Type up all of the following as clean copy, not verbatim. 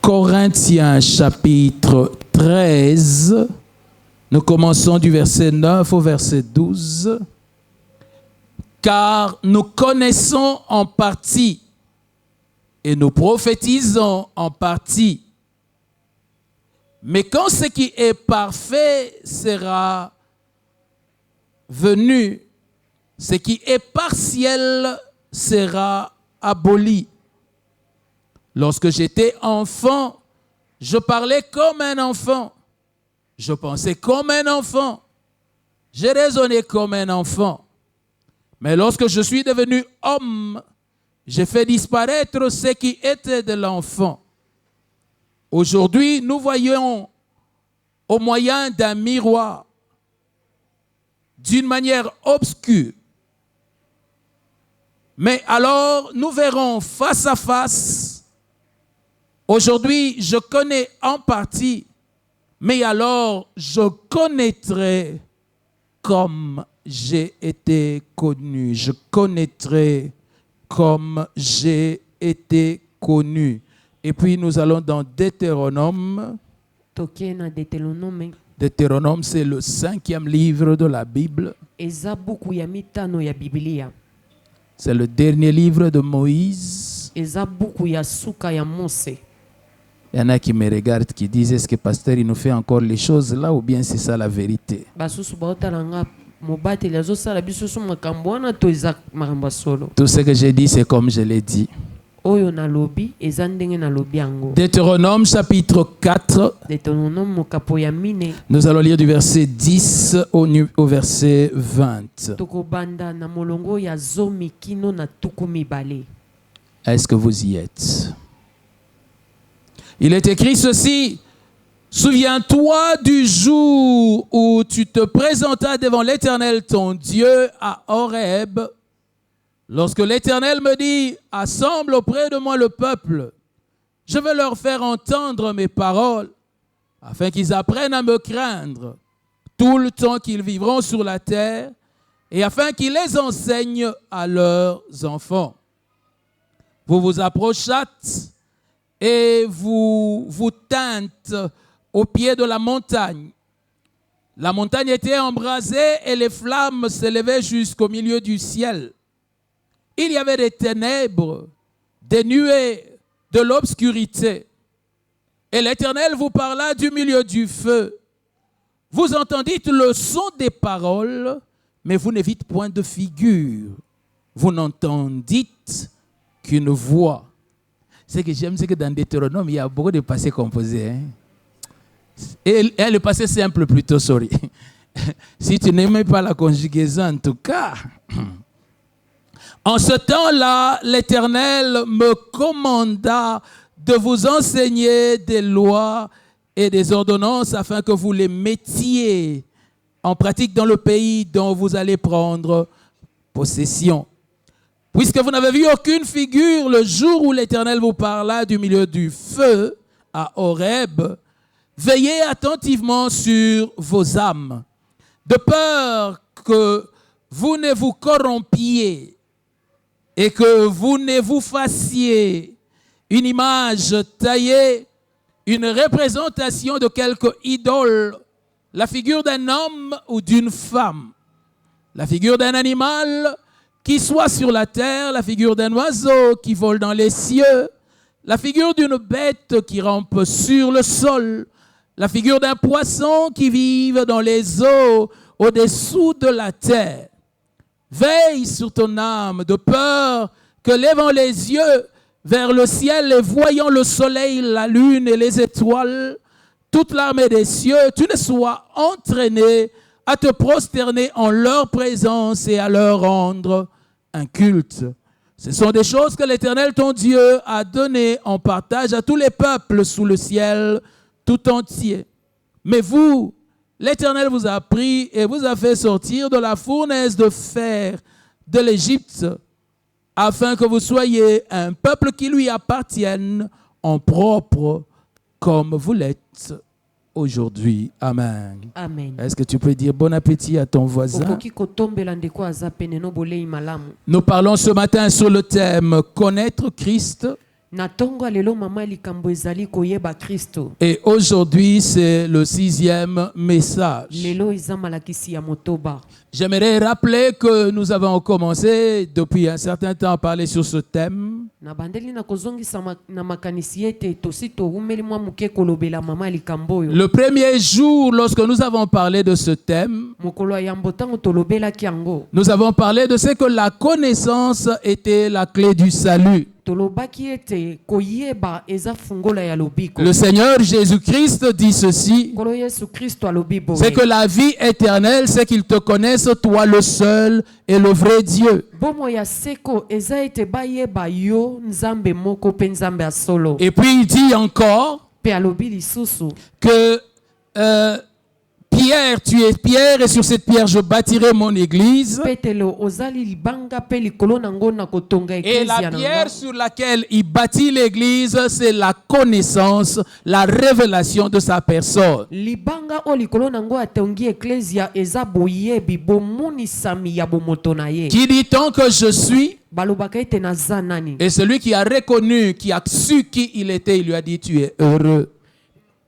Corinthiens chapitre 13, nous commençons du verset 9 au verset 12. Car nous connaissons en partie et nous prophétisons en partie. Mais quand ce qui est parfait sera venu, ce qui est partiel sera aboli. Lorsque j'étais enfant, je parlais comme un enfant, je pensais comme un enfant, j'ai raisonné comme un enfant. Mais lorsque je suis devenu homme, j'ai fait disparaître ce qui était de l'enfant. Aujourd'hui, nous voyons au moyen d'un miroir, d'une manière obscure. Mais alors, nous verrons face à face. Aujourd'hui, je connais en partie, mais alors, je connaîtrai comme j'ai été connu. Je connaîtrai comme j'ai été connu. Et puis nous allons dans Deutéronome. Deutéronome, c'est le 5e livre de la Bible. C'est le dernier livre de Moïse. Il y en a qui me regardent, qui disent, est-ce que pasteur, il nous fait encore les choses là ou bien c'est ça la vérité? Tout ce que j'ai dit, c'est comme je l'ai dit. Deutéronome chapitre 4. Nous allons lire du verset 10 au verset 20. Est-ce que vous y êtes? Il est écrit ceci: souviens-toi du jour où tu te présentas devant l'Éternel ton Dieu à Horeb, lorsque l'Éternel me dit, assemble auprès de moi le peuple, je veux leur faire entendre mes paroles, afin qu'ils apprennent à me craindre tout le temps qu'ils vivront sur la terre, et afin qu'ils les enseignent à leurs enfants. Vous vous approchâtes et vous vous tîntes au pied de la montagne. La montagne était embrasée et les flammes s'élevaient jusqu'au milieu du ciel. Il y avait des ténèbres, des nuées, de l'obscurité. Et l'Éternel vous parla du milieu du feu. Vous entendîtes le son des paroles, mais vous ne vîtes point de figure. Vous n'entendîtes qu'une voix. Ce que j'aime, c'est que dans Deutéronome, il y a beaucoup de passés composés. Et le passé simple plutôt, sorry. Si tu n'aimais pas la conjugaison, en tout cas. En ce temps-là, l'Éternel me commanda de vous enseigner des lois et des ordonnances afin que vous les mettiez en pratique dans le pays dont vous allez prendre possession. Puisque vous n'avez vu aucune figure le jour où l'Éternel vous parla du milieu du feu à Horeb, veillez attentivement sur vos âmes, de peur que vous ne vous corrompiez et que vous ne vous fassiez une image taillée, une représentation de quelque idole, la figure d'un homme ou d'une femme, la figure d'un animal qui soit sur la terre, la figure d'un oiseau qui vole dans les cieux, la figure d'une bête qui rampe sur le sol, la figure d'un poisson qui vive dans les eaux au-dessous de la terre. Veille sur ton âme, de peur que, levant les yeux vers le ciel et voyant le soleil, la lune et les étoiles, toute l'armée des cieux, tu ne sois entraîné à te prosterner en leur présence et à leur rendre un culte. Ce sont des choses que l'Éternel, ton Dieu, a données en partage à tous les peuples sous le ciel tout entier. Mais vous, l'Éternel vous a pris et vous a fait sortir de la fournaise de fer de l'Égypte, afin que vous soyez un peuple qui lui appartienne en propre, comme vous l'êtes aujourd'hui. Amen. Amen. Est-ce que tu peux dire bon appétit à ton voisin? Nous parlons ce matin sur le thème connaître Christ. Na tongo lelo mama likambo ezali koyeba Kristo. Et aujourd'hui, c'est le 6e message. Lelo eza malakisi ya motoba. J'aimerais rappeler que nous avons commencé depuis un certain temps à parler sur ce thème. Na bandeli na kozongisa na makanisi ete tosito umeli mwa muke kolobela mama likambo yo. Le premier jour, lorsque nous avons parlé de ce thème, Mokolo ya mbotango tolobela kiango. nous avons parlé de ce que la connaissance était la clé du salut. Tolobaki ete koyeba eza fungola ya lobiko. Le Seigneur Jésus-Christ dit ceci, Kolo Yesu Kristo alobi boye. c'est que la vie éternelle, c'est qu'ils te connaissent, toi le seul et le vrai Dieu. Bomo ya seko eza ete bayeba yo nzambe moko pe nzambe ya solo. Et puis il dit encore Pe alobi lisusu que Pierre, tu es Pierre, et sur cette pierre je bâtirai mon église. Petelo ozali libanga pe likolo nango na kotonga Et eklezia la nanga. pierre sur laquelle il bâtit l'église, c'est la connaissance, la révélation de sa personne. Libanga o likolo nango atongi eklezia eza boyebi bomonisami ya bomoto na ye. Qui dit-on que je suis? Balobaka ete naza nani. Et celui qui a reconnu, qui a su qui il était, il lui a dit, tu es heureux.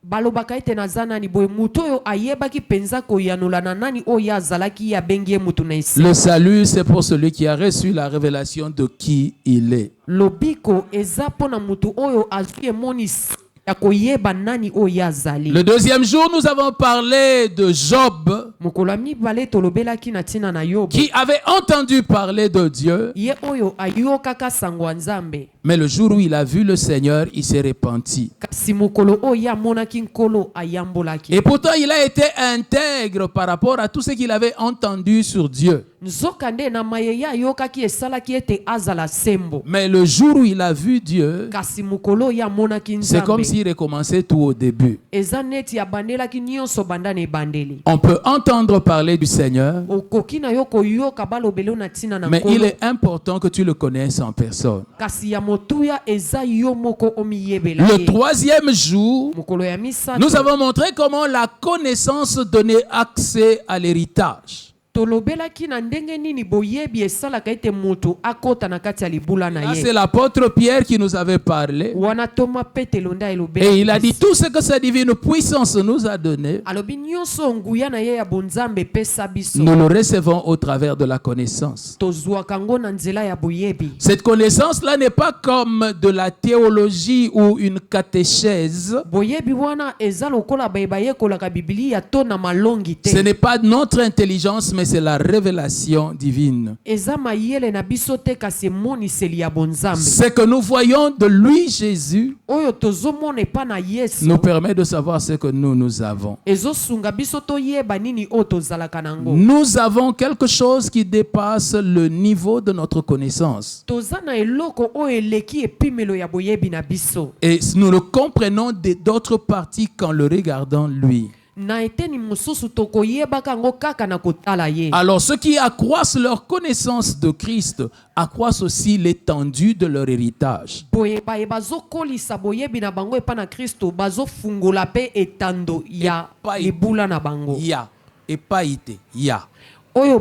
Balobaka ete naza nani boye mutu oyo ayebaki penza koyanola na nani oyo azalaki ya bengi ye mutu na esi. Le salut, c'est pour celui qui a reçu la révélation de qui il est. Lobiko eza pona mutu oyo azwi emonisi ya koyeba nani oyo azali. Le deuxième jour, nous avons parlé de Job, Mokolo ya mibale tolobelaki na ntina na Yobu. qui avait entendu parler de Dieu, Ye oyo ayokaka sango ya Nzambe. mais le jour où il a vu le Seigneur, il s'est repenti. Kasi mokolo oyo amonaki nkolo ayambolaki. Et pourtant, il a été intègre par rapport à tout ce qu'il avait entendu sur Dieu. Nzokande na mayeye ayokaki esalaki ete azala sembo. Mais le jour où il a vu Dieu, Kasi mokolo oyo amonaki c'est comme Nzambe. s'il recommençait tout au début. Eza neti abandelaki nyonso banda na ebandeli. On peut entendre parler du Seigneur, Okoki na yo koyoka balobelo na ntina na mais il nkolo. est important que tu le connaisses en personne. Kasi ya motuya eza yo moko omiyebela Le ye. troisième jour, Mokolo ya misato. nous avons montré comment la connaissance donnait accès à l'héritage. Tolobelaki na ndenge nini boyebi esalaka ete moto akota na kati ya libula na Là, ye. c'est l'apôtre Pierre qui nous avait parlé. Wana toma petelo nda elobela. Et il a dit tout ce que sa divine puissance nous a donné, Alobi nyonso nguya na ye ya bonzambe pesa biso. nous le recevons au travers de la connaissance. Tozwaka ngo na nzela ya boyebi. Cette connaissance-là n'est pas comme de la théologie ou une catéchèse. Boyebi wana eza lokola bayeba yekolaka Biblia to na malongi te. Ce n'est pas notre intelligence, mais c'est la révélation divine. Eza mayele na biso te kasi moniseli ya bonzambe. Ce que nous voyons de lui, Jésus, Oyo tozomona epa na Yesu. nous permet de savoir ce que nous avons. Ezosunga biso toyeba nini oyo tozalaka nango. Nous avons quelque chose qui dépasse le niveau de notre connaissance. Toza na eloko oyo eleki epimelo ya boyebi na biso. Et nous le comprenons d'autres parties qu'en le regardant lui. Na eteni mosusu tokoyebaka ngo kaka na kotala ye. Alors ceux qui accroissent leur connaissance de Christ accroissent aussi l'étendue de leur héritage. Boye baye bazokolisa boyebi na bango epa na Kristo bazofungola pe etando ya libula na bango. Ya et pas ite ya. Oyo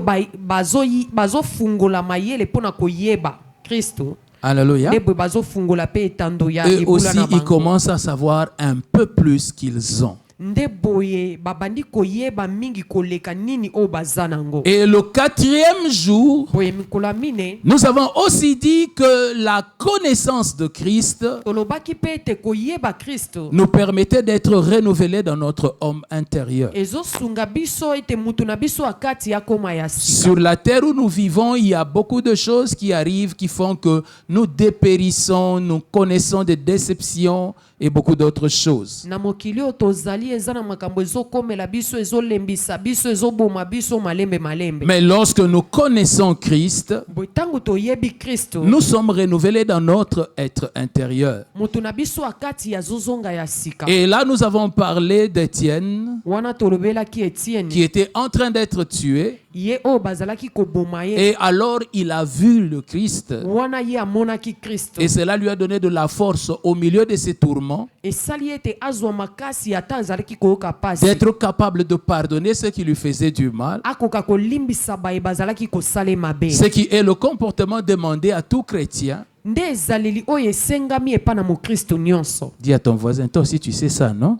bazofungola mayele pona koyeba Kristo. Alléluia. Debo bazofungola pe etando ya Eux libula aussi na ils bango. commencent à savoir un peu plus qu'ils ont. Nde boye babandi koyeba mingi koleka nini o bazanango. Et le quatrième jour, Boye mikolo mine nous avons aussi dit que la connaissance de Christ tolobaki pe ete koyeba Kristo nous permettait d'être renouvelés dans notre homme intérieur. ezosunga biso ete mutu na biso akati ya koma ya sika. Sur la terre où nous vivons, il y a beaucoup de choses qui arrivent qui font que nous dépérissons, nous connaissons des déceptions et beaucoup d'autres choses. Na mokili oyo tozali eza na makambo ezokomela biso ezolembisa biso ezoboma biso malembe. Mais lorsque nous connaissons Christ, Boye tango toyebi Kristo nous sommes renouvelés dans notre être intérieur. mutu na biso akati ya zozonga ya sika. Et là, nous avons parlé d'Étienne Wana tolobelaki Etienne qui était en train d'être tué. ye oyo bazalaki koboma ye. Et alors, il a vu le Christ. Wana ye amonaki Kristo. Et cela lui a donné de la force au milieu de ses tourments, Esali ete azwa makasi ata azalaki koyoka pasi. d'être capable de pardonner ceux qui lui faisaient du mal. Akoka kolimbisa baye bazalaki kosala mabe. Ce qui est le comportement demandé à tout chrétien. nde ezaleli oyo esengami epa na mokristo nyonso. Dis à ton voisin, toi aussi tu sais ça, non?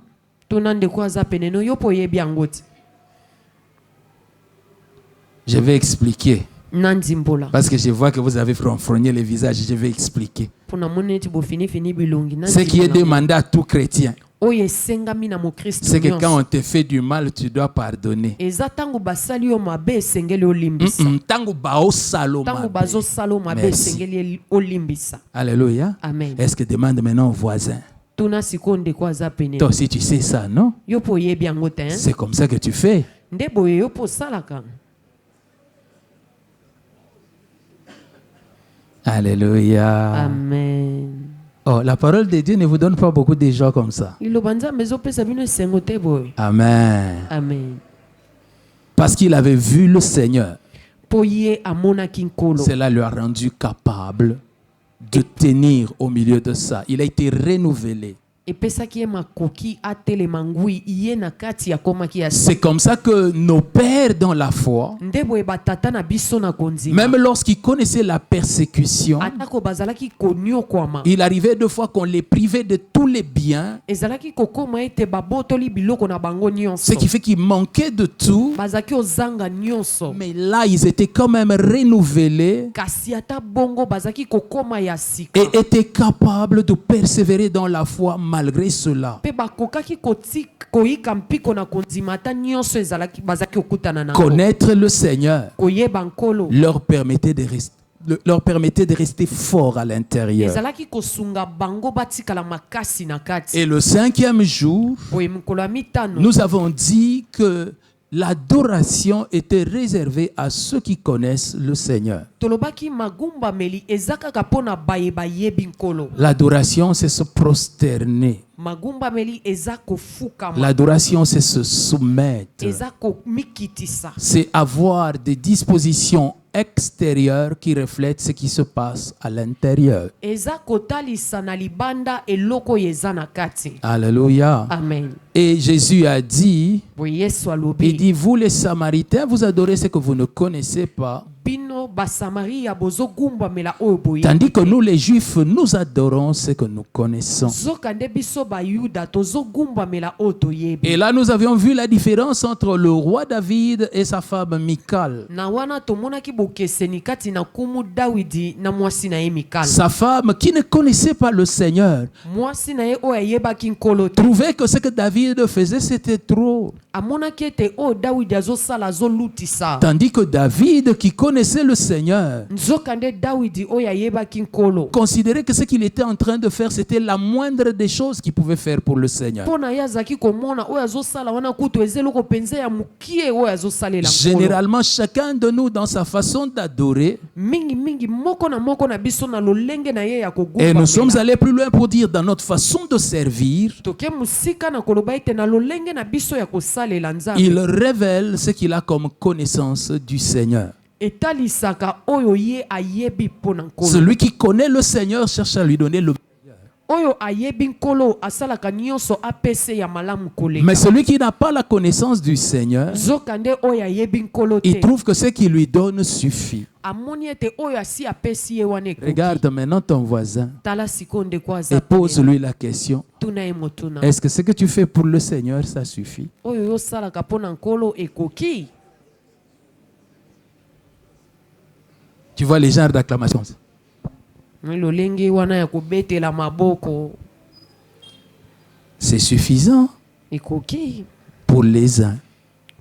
Tuna ndeko aza pene no yo mpo oyebi yango ti. Je vais expliquer. Nandimbola. Parce que je vois que vous avez fronfrogné les visages, je vais expliquer. Pona mone ti bo fini bilongi. Ce qui est demandé à tout chrétien, oyo esengami na mokristo c'est que nyonso. quand on te fait du mal, tu dois pardonner. Eza tango basali yo mabe esengeli olimbisa. Tango baosalo Tango mabe. bazo salo mabe Merci. esengeli olimbisa. Alléluia. Amen. Est-ce que demande maintenant au voisin? Tuna siko ndeko aza pene. Toi aussi tu sais ça, non? Yo po oyebi yango te. C'est comme ça que tu fais. Nde boye yo po salaka. Alléluia. Amen. Oh, la parole de Dieu ne vous donne pas beaucoup de gens comme ça. Liloba nzambe ezopesa bino esengo te boye. Amen. Amen. Parce qu'il avait vu le Seigneur. Po ye amonaki nkolo. Cela lui a rendu capable de tenir au milieu de ça. Il a été renouvelé. Epesaki ye makoki atelema ngui ye na kati akomaki ya. C'est comme ça que nos pères dans la foi, Nde boye batata na biso na konzima. même lorsqu'ils connaissaient la persécution, Atako bazalaki konyokwama. il arrivait deux fois qu'on les privait de tous les biens, Ezalaki kokoma ete babotoli biloko na bango nyonso. ce qui fait qu'ils manquaient de tout. Bazaki ozanga nyonso. Mais là, ils étaient quand même renouvelés Kasi ata bongo bazaki kokoma ya sika. et étaient capables de persévérer dans la foi malgré cela. Pe bakokaki koyika mpiko na konzima ata nyonso ezalaki bazaki okutana na. Connaître le Seigneur Koyeba nkolo. leur permettait de rester forts à l'intérieur. Ezalaki kosunga bango batikala makasi na kati. Et le 5e jour, Boye mokolo ya mitano. nous avons dit que l'adoration était réservée à ceux qui connaissent le Seigneur. Tolobaki magumba meli ezakaka pona bayeba yebi nkolo. L'adoration, c'est se prosterner. Magumba meli ezako fukama. L'adoration, c'est se soumettre. Ezako mikitisa. C'est avoir des dispositions extérieures qui reflètent ce qui se passe à l'intérieur. Ezako talisa na libanda eloko yezana kati. Alléluia. Amen. Et Jésus a dit, Boye Yesu il alobi. dit, vous les Samaritains, vous adorez ce que vous ne connaissez pas. Bino basamaria bozo gumba mela oyo boye. Tandis que nous, les Juifs, nous adorons ce que nous connaissons. Zokande biso ba yuda tozo gumba mela oyo toyebi. Et là, nous avions vu la différence entre le roi David et sa femme Michal. Na wana tomonaki bokeseni kati na kumu Dawidi na mwasi na ye Mikal. Sa femme, qui ne connaissait pas le Seigneur, Mwasi na ye oyo ayebaki nkolo te. trouvait que ce que David faisait, c'était trop. Amonaki ete oyo Dawidi azosala azolutisa. Tandis que David, qui connaissait le Seigneur, Nzokande Dawidi oyo ayebaki nkolo. considérait que ce qu'il était en train de faire, c'était la moindre des choses qu'il pouvait faire pour le Seigneur. Pona ye azaki komona oyo azosala wana kutu ezeloko penza ya mukie oyo azosalela nkolo. Généralement, chacun de nous, dans sa façon d'adorer, Mingi moko na biso na lolenge na ye ya kogumba. et nous sommes allés plus loin pour dire dans notre façon de servir, Toke musika na koloba ete na lolenge na biso ya kosalela nzambe. il révèle ce qu'il a comme connaissance du Seigneur. Etalisaka oyo ye ayebi pona nkolo. Celui qui connaît le Seigneur cherche à lui donner le... Oyo ayebi nkolo asalaka nyonso apese ya malamu koleka. Mais celui qui n'a pas la connaissance du Seigneur, Zokande oyo ayebi nkolo il te. trouve que ce qu'il lui donne suffit. Amoni ete oyo asi apesi ye wana ekoki. Regarde maintenant ton voisin Tala siko ndeko et aza pose-lui la question. tuna ye motuna. Est-ce que ce que tu fais pour le Seigneur, ça suffit? Oyo yosalaka pona nkolo ekoki. Tu vois les genres d'acclamations. Lolenge wana ya kobetela maboko C'est suffisant ekoki pour les uns,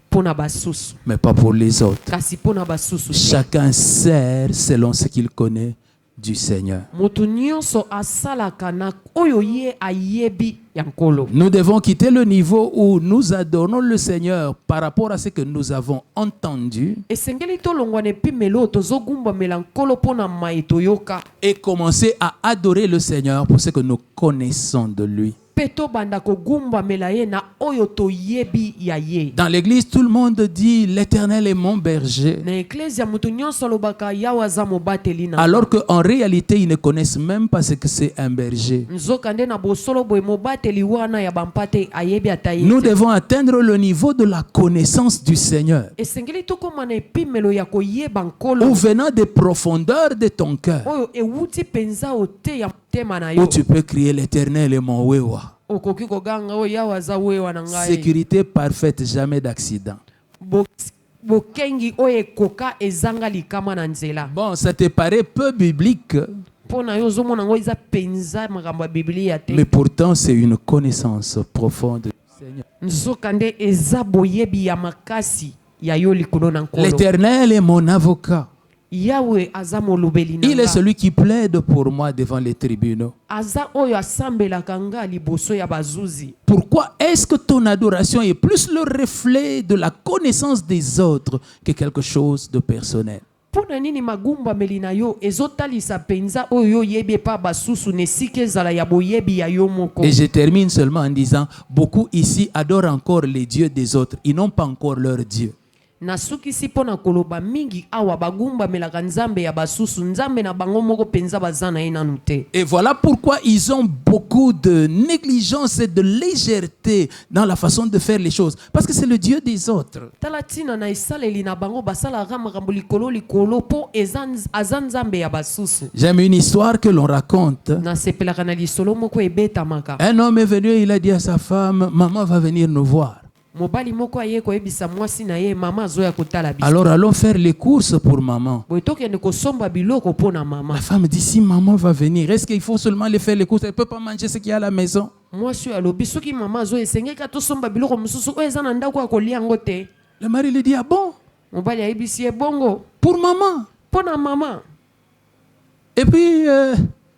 pona basusu. mais pas pour les autres. Kasi pona basusu. Chacun sert selon ce qu'il connaît du Seigneur. Moto nyonso asalaka na oyo ye ayebi ya nkolo. Nous devons quitter le niveau où nous adorons le Seigneur par rapport à ce que nous avons entendu Esengeli tolongwa ne pimelo tozogumba mela nkolo pona mai toyoka. et commencer à adorer le Seigneur pour ce que nous connaissons de lui. mpe tobanda kogumbamela ye na oyo toyebi ya ye. Dans l'église, tout le monde dit l'Éternel est mon berger. Na eklezia mutu nyonso alobaka yawe aza mobateli na. Alors qu'en réalité, ils ne connaissent même pas ce que c'est un berger. Nzoka nde na bosolo boye mobateli wana ya bampate ayebi ata ye. Nous devons atteindre le niveau de la connaissance du Seigneur. Esengeli tokoma na epimelo ya koyeba nkolo. Ou venant des profondeurs de ton cœur. Oyo ewuti penza ote ya motema na yo. Où tu peux crier l'Éternel est mon wewa. Okoki koganga oyo yawe aza wewa na ngai. Sécurité parfaite, jamais d'accident. Bokengi oyo ekoka ezanga likama na nzela. Bon, ça te paraît peu biblique. Pona yo ozomona ngo eza penza makambo ya Biblia te. Mais pourtant, c'est une connaissance profonde du Seigneur. Nzoka nde eza boyebi ya makasi ya yo likolo na nkolo. L'Éternel est mon avocat. Yawe aza molobeli na nga. Il est celui qui plaide pour moi devant les tribunaux. Aza oyo asambelaka nga liboso ya bazuzi. Pourquoi est-ce que ton adoration est plus le reflet de la connaissance des autres que quelque chose de personnel? Pona nini magumbameli na yo ezotalisa penza oyo yebi epa basusu nesike ezala ya boyebi ya yo moko. Et je termine seulement en disant, beaucoup ici adorent encore les dieux des autres. Ils n'ont pas encore leur Dieu. Nasukisi pona koloba mingi awa bagumbamelaka nzambe ya basusu nzambe na bango moko penza bazana ye nanu te. Et voilà pourquoi ils ont beaucoup de négligence et de légèreté dans la façon de faire les choses. Parce que c'est le Dieu des autres. Talatina na esaleli na bango basalaka makambo likolo likolo po aza nzambe ya basusu. J'aime une histoire que l'on raconte. Nasepelaka na lisolo moko ebetamaka. Un homme est venu et il a dit à sa femme, maman va venir nous voir. Mobali moko aye koyebisa mwasi na ye mama azoya kotala biso. Alors allons faire les courses pour maman. Boye tokende kosomba biloko pona mama. La femme dit, si maman va venir, est-ce qu'il faut seulement les faire les courses? Elle ne peut pas manger ce qu'il y a à la maison. Mwasi alobi soki mama azoya esengeka tosomba biloko mosusu oyo eza na ndako ya kolia yango te. Le mari lui dit, ah bon? Mobali ayebisi ye bongo Pour maman. pona mama. Et puis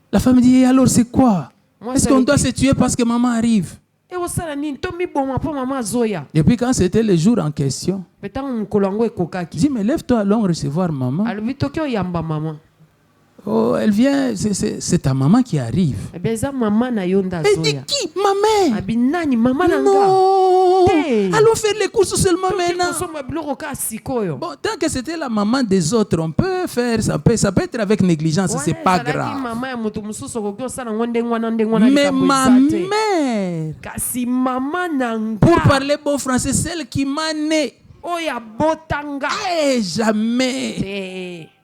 la femme dit, alors c'est quoi? Moi, Est-ce c'est qu'on le- doit se tuer parce que maman arrive? E osala nini to miboma po mama azoya. Et puis quand c'était le jour en question, Petango mokolo yango il ekokaki. dit, mais lève-toi, allons recevoir maman. Alobi toki oyamba mama. Oh, elle vient, c'est ta maman qui arrive. Ebe eza mama na yo nda Elle dit, azoya. qui? Ma mère? Abi nani mama na nga. Non! Te. Allons faire les courses seulement Toki maintenant. kosomba biloko ka sikoyo. Bon, tant que c'était la maman des autres, on peut faire, ça peut être avec négligence, c'est pas Ezalaki grave. mama ya moto mosusu okoki osala ngo ndenge wana ndenge wana Mais likambo ma eza te. mère, Kasi mama na pour nga parler bon français, celle qui m'a né, oyo abotanga jamais. te.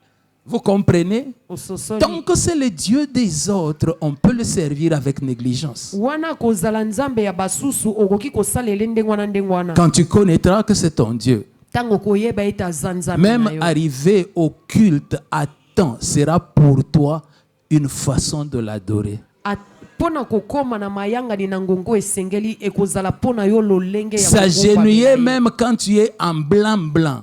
Vous comprenez? Ososoli. Tant que c'est le Dieu des autres, on peut le servir avec négligence. Wana kozala nzambe ya basusu okoki kosalela ndenge wana ndenge wana. Quand tu connaîtras que c'est ton Dieu, Tango koyeba ete aza nzambe même na yo. arriver au culte à temps sera pour toi une façon de l'adorer. Pona kokoma na mayangani na ngongo esengeli ekozala pona yo lolenge ya S'agenouiller même quand tu es en blanc,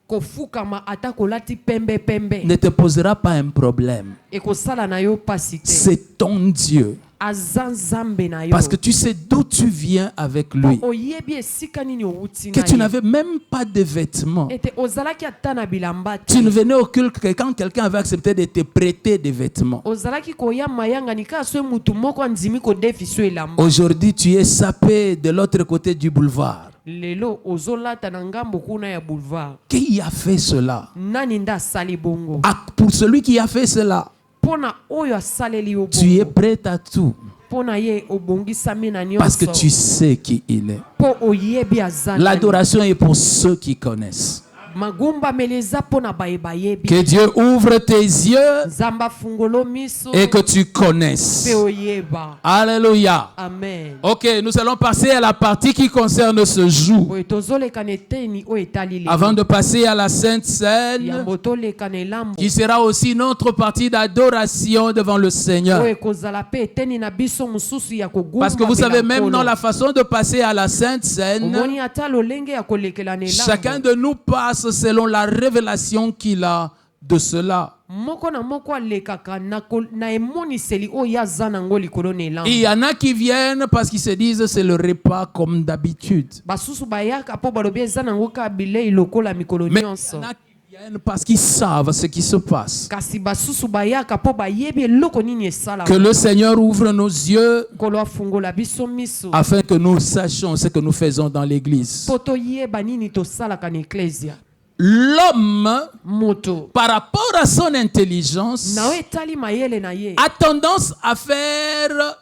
kofukama ata kolati pembe pembe ne te posera pas un problème. ekosala na yo pasi te. C'est ton Dieu. Aza nzambe na yo. Parce que tu sais d'où tu viens avec lui. Oyebi esika nini outi Que na tu ye. n'avais même pas de vêtements. Ete ozalaki ata na bilamba te. Tu ne venais au culte que quand quelqu'un avait accepté de te prêter des vêtements. Ozalaki koya mayangani ka so mutu moko andimi kodefi so elamba. Aujourd'hui, tu es sapé de l'autre côté du boulevard. Lelo ozolata na ngambo kuna ya boulevard. Qui a fait cela? Nani nda asali bongo. Ah, pour celui qui a fait cela, Pona oyo asaleli yo tu es bongo. prêt à tout. Pona ye obongisami na nyonso. Parce que tu sais qui il est. Po oyebi aza nani. L'adoration est pour ceux qui connaissent. Magumba meleza pona bayeba yebi. Que Dieu ouvre tes yeux Zamba fungolo miso. et que tu connaisses. Pe oyeba. Alléluia. Amen. Ok, nous allons passer à la partie qui concerne ce jour. Boye tozoleka na eteni oyo etali lelo. Avant de passer à la Sainte Seine, Yambo toleka na elambo. qui sera aussi notre partie d'adoration devant le Seigneur. Oyo ekozala pe eteni na biso mosusu ya kogumba. Parce que vous savez, même dans la façon de passer à la Sainte Seine, omoni ata lolenge ya kolekela na elambo. chacun de nous passe selon la révélation qu'il a de cela. Moko na moko alekaka na emoniseli oyo aza nango likolo na elambo. Il y en a qui viennent parce qu'ils se disent c'est le repas comme d'habitude. Basusu bayaka po balobi eza nango ka bilei lokola mikolo Mais il y nyonso. en a qui viennent parce qu'ils savent ce qui se passe. kasi basusu bayaka po bayebi eloko nini esala Que le Seigneur ouvre nos yeux kolo afungola biso miso afin que nous sachions ce que nous faisons dans l'église. po toyeba nini tosalaka na eklesia. L'homme, Moto par rapport à son intelligence, na etali mayele na ye a tendance à faire,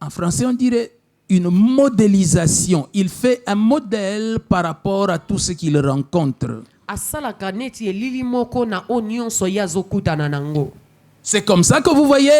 en français on dirait, une modélisation. Il fait un modèle par rapport à tout ce qu'il rencontre. asalaka neti elili moko na o nyonso ye azokutana nango. C'est comme ça que vous voyez,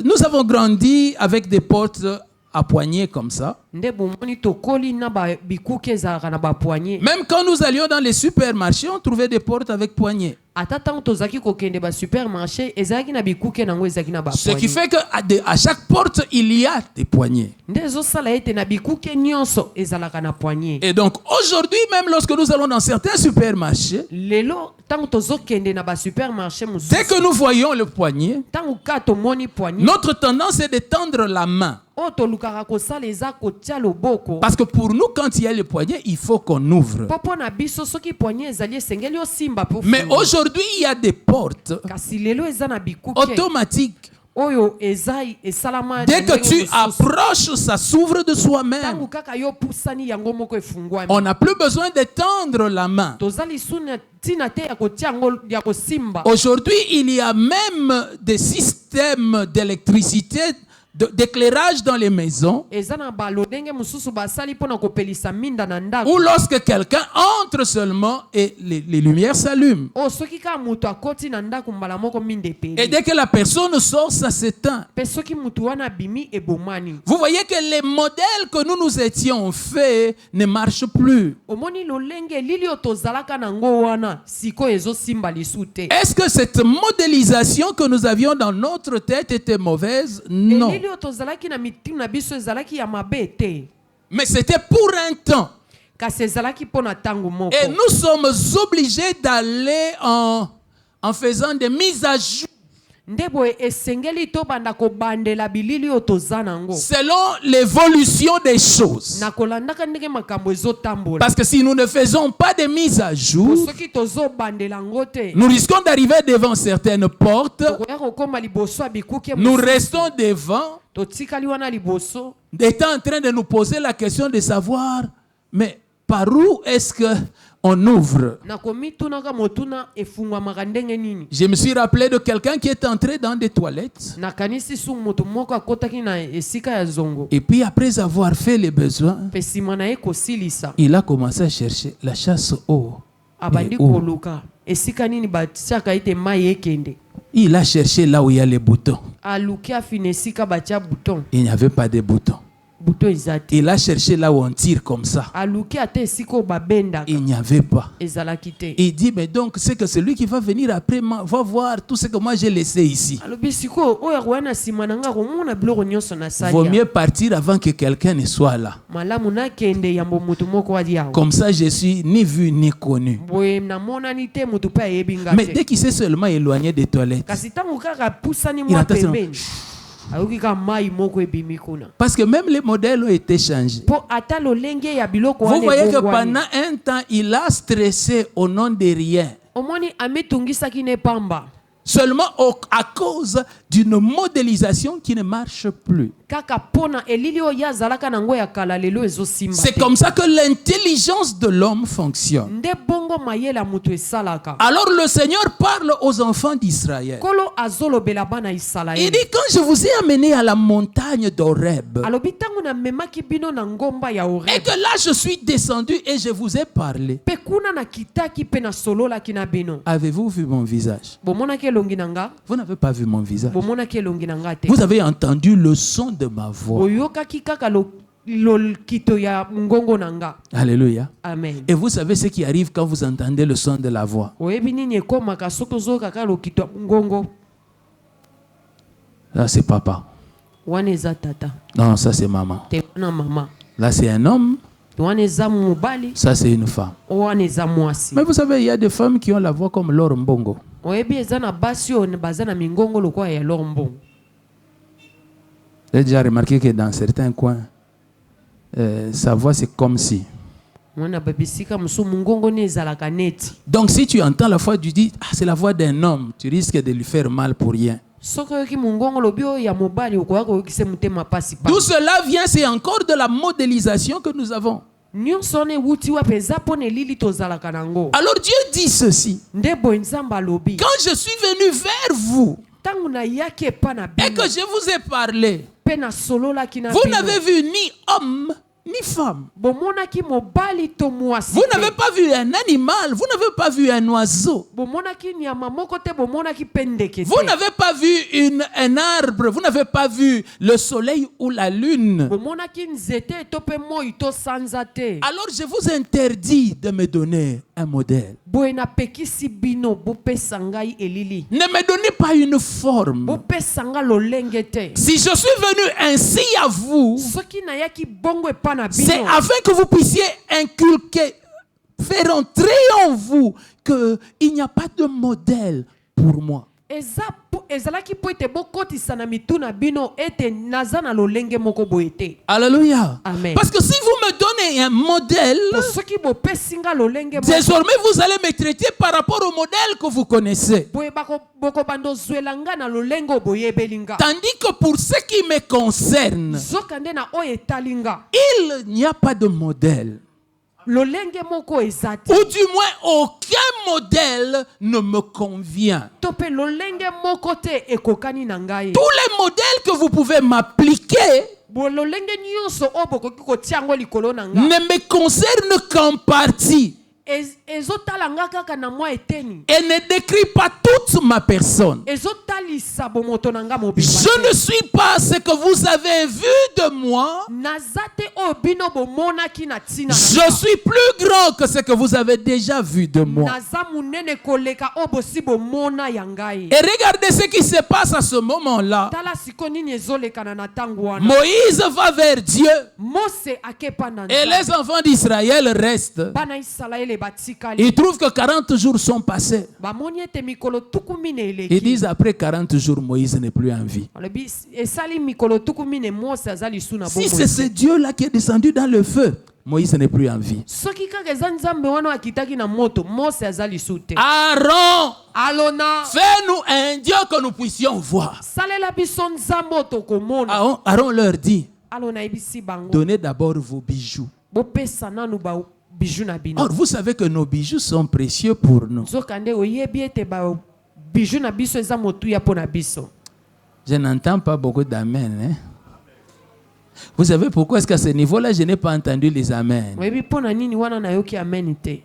nous avons grandi avec des portes à poignée comme ça. Nde bomoni tokoli na ba bikuke ezalaka na bapoignée. Même quand nous allions dans les supermarchés, on trouvait des portes avec poignée. ata ntango tozalaki kokende basupermarché ezalaki na bikuke nango ezalaki na Ce qui bapoignée. fait qu'à chaque porte, il y a des poignées. nde ezosala ete na bikuke nyonso ezalaka na poignée. Et donc aujourd'hui, même lorsque nous allons dans certains supermarchés, lelo ntango tozokende na basupermarché dès mosusu que nous voyons le poignet, ntango ka tomoni poignée notre tendance est de tendre la main. oyo tolukaka kosala eza kotia loboko Parce que pour nous, quand il y a le poignet, il faut qu'on ouvre. po mpo na biso soki poignée ezali esengeli osimba mpo Mais aujourd'hui, il y a des portes kasi lelo eza na bikuke automatiques. oyo eza esalama Dès que ndenge tu mosusu. approches, ça s'ouvre de soi-même. ntango kaka yo pusani yango moko efungwami On n'a plus besoin de tendre la main. toza lisusu ntina te ya kotia yango ya kosimba. Aujourd'hui, il y a même des systèmes d'électricité, d'éclairage dans les maisons, eza na balodenge mosusu basali mpona kopelisa minda na ndako où lorsque quelqu'un entre seulement et les lumières s'allument. oyo soki kaka moto akoti na ndako mbala moko minda Et epeli dès que la personne sort, ça s'éteint. mpe soki motu wana abimi ebomani. Vous voyez que les modèles que nous étions faits ne marchent plus. omoni lolenge elili oyo tozalaka nango wana sikoyo ezosimba lisu te. Est-ce que cette modélisation que nous avions dans notre tête était mauvaise? Non. elili oyo tozalaki na mitima na biso ezalaki ya mabe te Mais c'était pour un temps. kasi ezalaki mpo na ntango moko. Et nous sommes obligés d'aller en faisant des mises à jour nde boye esengeli tobanda kobandela bilili oyo toza nango selon l'évolution des choses. na kolandaka ndenge makambo ezotambola. Parce que si nous ne faisons pas de mises à jour, soki tozobandela yango te nous risquons d'arriver devant certaines portes, tokoya kokóma liboso ya bikuke nous mosusu. restons devant, totikali wana liboso étant en train de nous poser la question de savoir, mais par où est-ce qu'on ouvre? na komitunaka motuna efungwamaka ndenge nini. Je me suis rappelé de quelqu'un qui est entré dans des toilettes. nakanisi su moto moko akotaki na esika ya zongo Et puis après avoir fait les besoins, mpe nsima na ye kosilisa il a commencé à chercher la chasse eau. abandi Et où? koluka esika nini batiaka ete mai ekende. Il a cherché là où il y a les boutons. aluki afina esika batia bouton Il n'y avait pas de boutons. bouton eza te. Il a cherché là où on tire comme ça. aluki ata esika oyo babendaka Il n'y avait pas. ezalaki te. Il dit, mais donc c'est que celui qui va venir après moi va voir tout ce que moi j'ai laissé ici. alobi sikoyo oyo akoya na nsima na nga komona biloko nyonso Vaut nasali mieux partir avant que quelqu'un ne soit là. malamu nakende yambo motu moko adi awa Comme ça, je suis ni vu ni connu. boye namonani te motu mpe ayebi nga Mais te. dès qu'il s'est seulement éloigné des toilettes, kasi ntango kaka apusani Il mwa entend pembeni ayoki kaka mai moko ebimi kuna parce que même les modèles ont été changés. mpo ata lolenge ya biloko Vous wana voyez que ebongwani. pendant un temps, il a stressé au nom de rien. omoni amitungisaki ne pamba Seulement à cause d'une modélisation qui ne marche plus. kaka mpona elili oyo ye azalaka nango ya kala lelo ezosimba C'est te. comme ça que l'intelligence de l'homme fonctionne. nde bongo mayele ya moto esalaka. Alors le Seigneur parle aux enfants d'Israël. kolo azolobela bana Il isalaeli dit, quand je vous ai amené à la montagne d'Horeb, alobi ntango namemaki bino na ngomba ya et oreb que là je suis descendu et je vous ai parlé, mpe kuna nakitaki mpe nasololaki na bino avez-vous vu mon visage? bomonaki elongi na nga Vous n'avez pas vu mon visage. bomonaki elongi na nga te Vous avez entendu le son de ma voix. boyokaki kaka lokito ya ngongo na nga. Alléluia. Amen. Et vous savez ce qui arrive quand vous entendez le son de la voix. oyebi nini ekomaka soki ozoyoka kaka lokito ya ngongo Là c'est papa. wana eza tata Non, ça c'est maman. te wana mama Là c'est un homme. wana eza mobali Ça c'est une femme. wana eza mwasi. Mais vous savez, il y a des femmes qui ont la voix comme Laure Mbongo. oyebi eza na basi oyo baza na mingongo lokola ya lor mbongo. J'ai déjà remarqué que dans certains coins, sa voix c'est comme si. mwana babisika musu mungongo ne ezalaka neti. Donc si tu entends la voix, tu dis, ah, c'est la voix d'un homme, tu risques de lui faire mal pour rien. Soki oyoki mungongo lobi oyo ya mobali okoya koyokisa motema pasi pa. Tout cela vient, c'est encore de la modélisation que nous avons. Nyonso ne wuti wapi eza mpo na elili tozalaka nango. Alors Dieu dit ceci. Nde boye Nzambe alobi. Quand je suis venu vers vous Ntango nayaki epa na bino et que je vous ai parlé, mpe nasololaki na vous bino. n'avez vu ni homme ni femme. Bomonaki mobali to mwasi Vous te. n'avez pas vu un animal, vous n'avez pas vu un oiseau. Bomonaki nyama moko te, bomonaki mpe ndeke te. Vous n'avez pas vu un arbre, vous n'avez pas vu le soleil ou la lune. Bomonaki nzete to mpe moi to sanza te. Alors je vous interdis de me donner un modèle. Boye napekisi bino bopesa ngai elili. Ne me donnez pas une forme. Bopesa nga lolenge te. Si je suis venu ainsi à vous, Soki nayaki bongo epa na bino. c'est afin que vous puissiez inculquer, faire entrer en vous qu'il n'y a pas de modèle pour moi. Ezalaki po ete bokotisa na mitu na bino ete naza na lolenge moko boye te. Alléluia. Amen. Parce que si vous me donnez un modèle, Soki bopesi nga lolenge moko désormais vous allez me traiter par rapport au modèle que vous connaissez. boye bokobanda ozwela nga na lolenge boyebeli nga. Tandis que pour ce qui me concerne, Zoka nde na oyo etali nga. il n'y a pas de modèle. Lolenge moko eza te. Ou du moins, aucun modèle ne me convient. To pe lolenge moko te ekokani na ngai. Tous les modèles que vous pouvez m'appliquer Bo lolenge nyonso oyo bokoki kotia yango likolo na nga. ne me concernent qu'en partie Ezotala nga kaka na mwa eteni. et ne décrit pas toute ma personne. Ezotalisa bomoto na nga mobimba te. Je ne suis pas ce que vous avez vu de moi. Naza te oyo bino bomonaki na tina na Je nga. suis plus grand que ce que vous avez déjà vu de moi. Naza munene koleka oyo bosi bomona ya ngai. Et regardez ce qui se passe à ce moment-là. Tala siko nini ezolekana na ntango wana. Moïse va vers Dieu Mose akepa na et Nzambe. les enfants d'Israël restent. Bana Israele batikali. Ils trouvent que 40 jours sont passés. Bamoni ete mikolo tuku mine Ils eleki. disent après 40 jours, Moïse n'est plus en vie. Alobi esali mikolo tuku mine Mose azali su na Si bomoi. c'est ce Dieu-là qui est descendu dans le feu, Moïse n'est plus en vie. Soki kaka eza Nzambe wana akitaki na moto Mose azali su te. Aaron, Alona fais-nous un Dieu que nous puissions voir. salela biso Nzambe oyo tokomona. Aaron leur dit, Alona ebisi bango. donnez d'abord vos bijoux. Bopesa nanu ba bijou na bino. Or, vous savez que nos bijoux sont précieux pour nous. Zoka nde oyebi ete ba bijou na biso eza motuya mpo na biso. Je n'entends pas beaucoup d'amen. Hein? Vous savez pourquoi est-ce qu'à ce niveau-là, je n'ai pas entendu les amens? Oyebi mpo na nini wana nayoki amen te.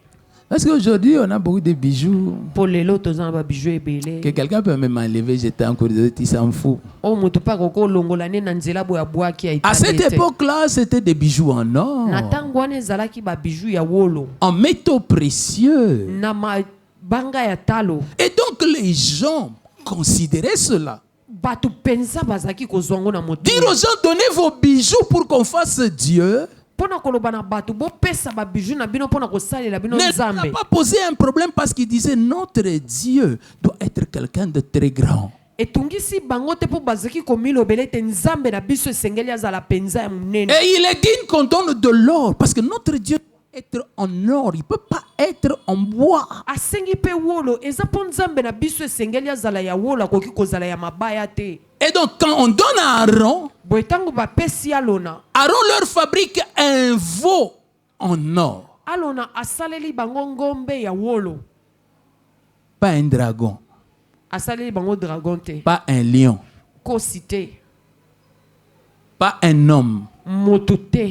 Parce qu'aujourd'hui, on a beaucoup de bijoux. Mpo lelo toza na ba bijou ebele. Que quelqu'un peut même m'enlever, j'étais en cours de il s'en fout. O moto pa kokolongola ne na nzela boya bwaki ya À cette itali te. époque-là, c'était des bijoux en or, Na ntango wana ezalaki ba bijou ya wolo. en métaux précieux. Na mabanga ya talo. Et donc, les gens considéraient cela. Bato penza bazaki kozwa ngo na moto. Dire aux gens, donnez vos bijoux pour qu'on fasse Dieu, Pona koloba na bato bopesa ba bijou na bino pona kosalela bino n'a Nzambe. pas posé un problème parce qu'il disait, notre Dieu doit être quelqu'un de très grand. Etungisi bango te po bazaki komilobela te Nzambe na biso esengeli azala penza ya munene. Et il est digne qu'on donne de l'or parce que notre Dieu doit être en or, il ne peut pas être en bois. Asengi pe wolo eza po Nzambe na biso esengeli azala ya wolo akoki kozala ya mabaya te. Et donc, quand on donne à Aaron, Boye tango bapesi Alona. Aaron leur fabrique un veau en or, Alona asaleli bango ngombe ya wolo. pas un dragon, Asaleli bango dragon te. pas un lion, Kosi te. pas un homme, Moto te.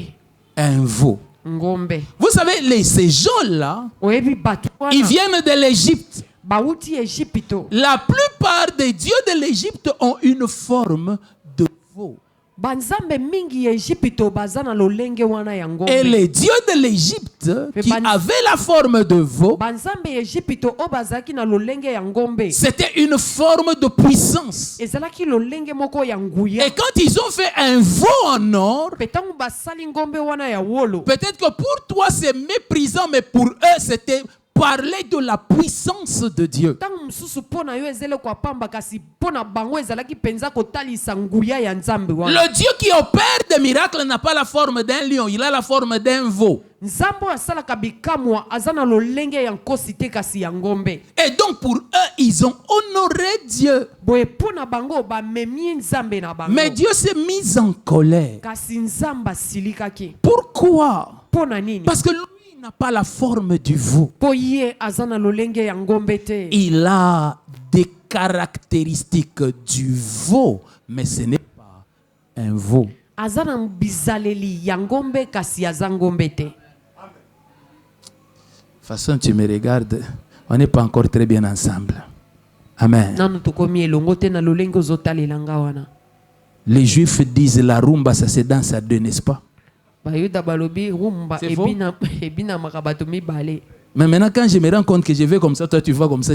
un veau. Ngombe. Vous savez, ces gens-là, Oyebi bato wana. ils viennent de l'Égypte. Bauti Ejipito. La plupart des dieux de l'Égypte ont une forme de veau. Banzambe mingi ya Ejipito baza na lolenge wana ya ngombe. Et les dieux de l'Égypte qui avaient la forme de veau, Banzambe ya Ejipito o bazaki na lolenge ya ngombe. c'était une forme de puissance. Ezalaki lolenge moko ya nguya. Et quand ils ont fait un veau en or, Petangu basali ngombe wana ya wolo. peut-être que pour toi c'est méprisant, mais pour eux c'était parler de la puissance de Dieu. Tango mususu pona yo ezele kwa pamba kasi pona bango ezalaki penza kotalisa nguya ya Nzambe wana. Le Dieu qui opère des miracles n'a pas la forme d'un lion, il a la forme d'un veau. Nzambo asalaka bikamwa azana lolenge ya nkosi te kasi ya ngombe. Et donc pour eux, ils ont honoré Dieu. Boye pona bango ba memi Nzambe na bango. Mais Dieu s'est mis en colère. Kasi Nzamba silikaki. Pourquoi? Pona nini? Parce que lui n'a pas la forme du veau. Boye azana lolenge ya ngombe te. Il a des caractéristiques du veau, mais ce n'est pas un veau. Azana bizaleli ya ngombe kasi aza ngombe te. De toute façon, tu me regardes, on n'est pas encore très bien ensemble. Amen. Nanu tukomi elongo te na lolenge ozotalela nga wana. Les Juifs disent la rumba, ça se danse à deux, n'est-ce pas? Bayuda balobi rumba C'est faux? ebina makabato mibale. Mais maintenant, quand je me rends compte que je vais comme ça, toi tu vois comme ça,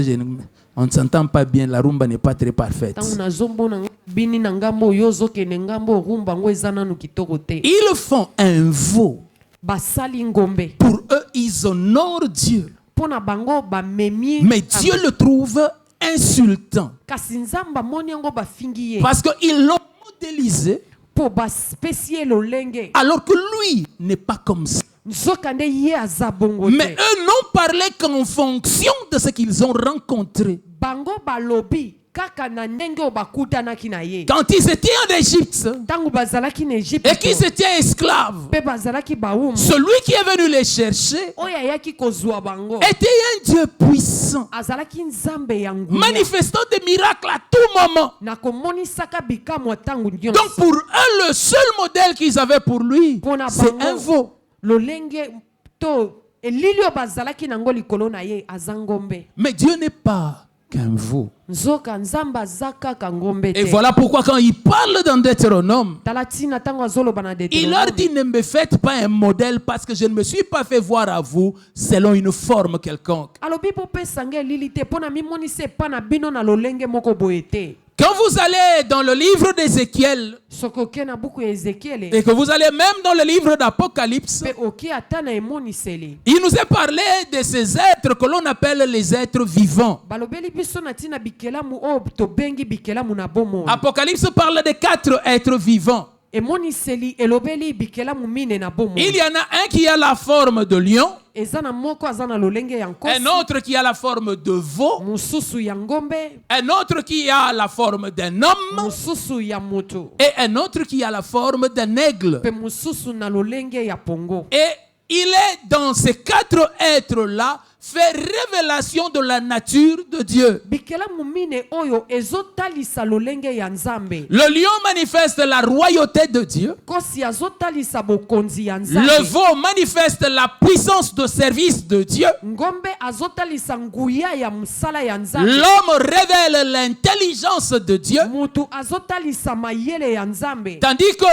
on ne s'entend pas bien, la rumba n'est pas très parfaite. Tango nazombona bini na ngambo yo zokende ngambo rumba ngo eza nanu kitoko te. Ils font un veau. Basali ngombe. Pour eux, ils honorent Dieu. Pona bango ba memi. Mais Dieu le trouve insultant. Kasi Nzamba moni yango bafingi ye. Parce qu'ils l'ont modélisé. Po ba spécial lolenge. Alors que lui n'est pas comme ça. Nzokande ye aza bongo te. Mais eux n'ont parlé qu'en fonction de ce qu'ils ont rencontré. Bango balobi kaka na ndenge obakutanaki na ye. Quand ils étaient en Égypte Tango bazalaki na Égypte. et qu'ils étaient esclaves, Pe bazalaki baum. celui qui est venu les chercher Oya yaki kozwa bango. était un Dieu puissant, Azalaki Nzambe ya nguya. manifestant des miracles à tout moment. Na komonisaka bikamwa tangu nyonso. Donc pour eux, le seul modèle qu'ils avaient pour lui, c'est un veau. Lolenge to elilio bazalaki nango likolo na ye azangombe. Mais Dieu n'est pas qu'un veau. Nzoka Nzamba zaka kangombe te. Et voilà pourquoi quand il parle dans Deutéronome, Talatina tango azoloba na il leur Deutéronome. dit: ne me faites pas un modèle parce que je ne me suis pas fait voir à vous selon une forme quelconque. Alobi po pesa nge lili te pona mimonise pa na bino na lolenge moko boye te. Quand vous allez dans le livre d'Ézéchiel Sokoke na buku ya Ezekiel et que vous allez même dans le livre d'Apocalypse, pe oki ata na emoniseli. il nous est parlé de ces êtres que l'on appelle les êtres vivants. Balobeli biso na tina bikelamu o to bengi bikelamu na bomo. Apocalypse parle de 4 êtres vivants. Emoniseli elobeli bikelamu mine na bomo. Il y en a un qui a la forme de lion, Ezana moko azana lolenge ya nkosi. un autre qui a la forme de veau, Mususu ya ngombe. un autre qui a la forme d'un homme Mususu ya moto. et un autre qui a la forme d'un aigle. Pe mususu na lolenge ya pongo. Et il est dans ces 4 êtres-là fait révélation de la nature de Dieu. Bikelamu mine oyo ezotalisa lolenge ya Nzambe. Le lion manifeste la royauté de Dieu. Kosi azotalisa bokonzi ya Le Nzambe. veau manifeste la puissance de service de Dieu. Ngombe azotalisa nguya ya msala ya Nzambe. L'homme révèle l'intelligence de Dieu. Mutu azotalisa mayele ya Nzambe. Tandis que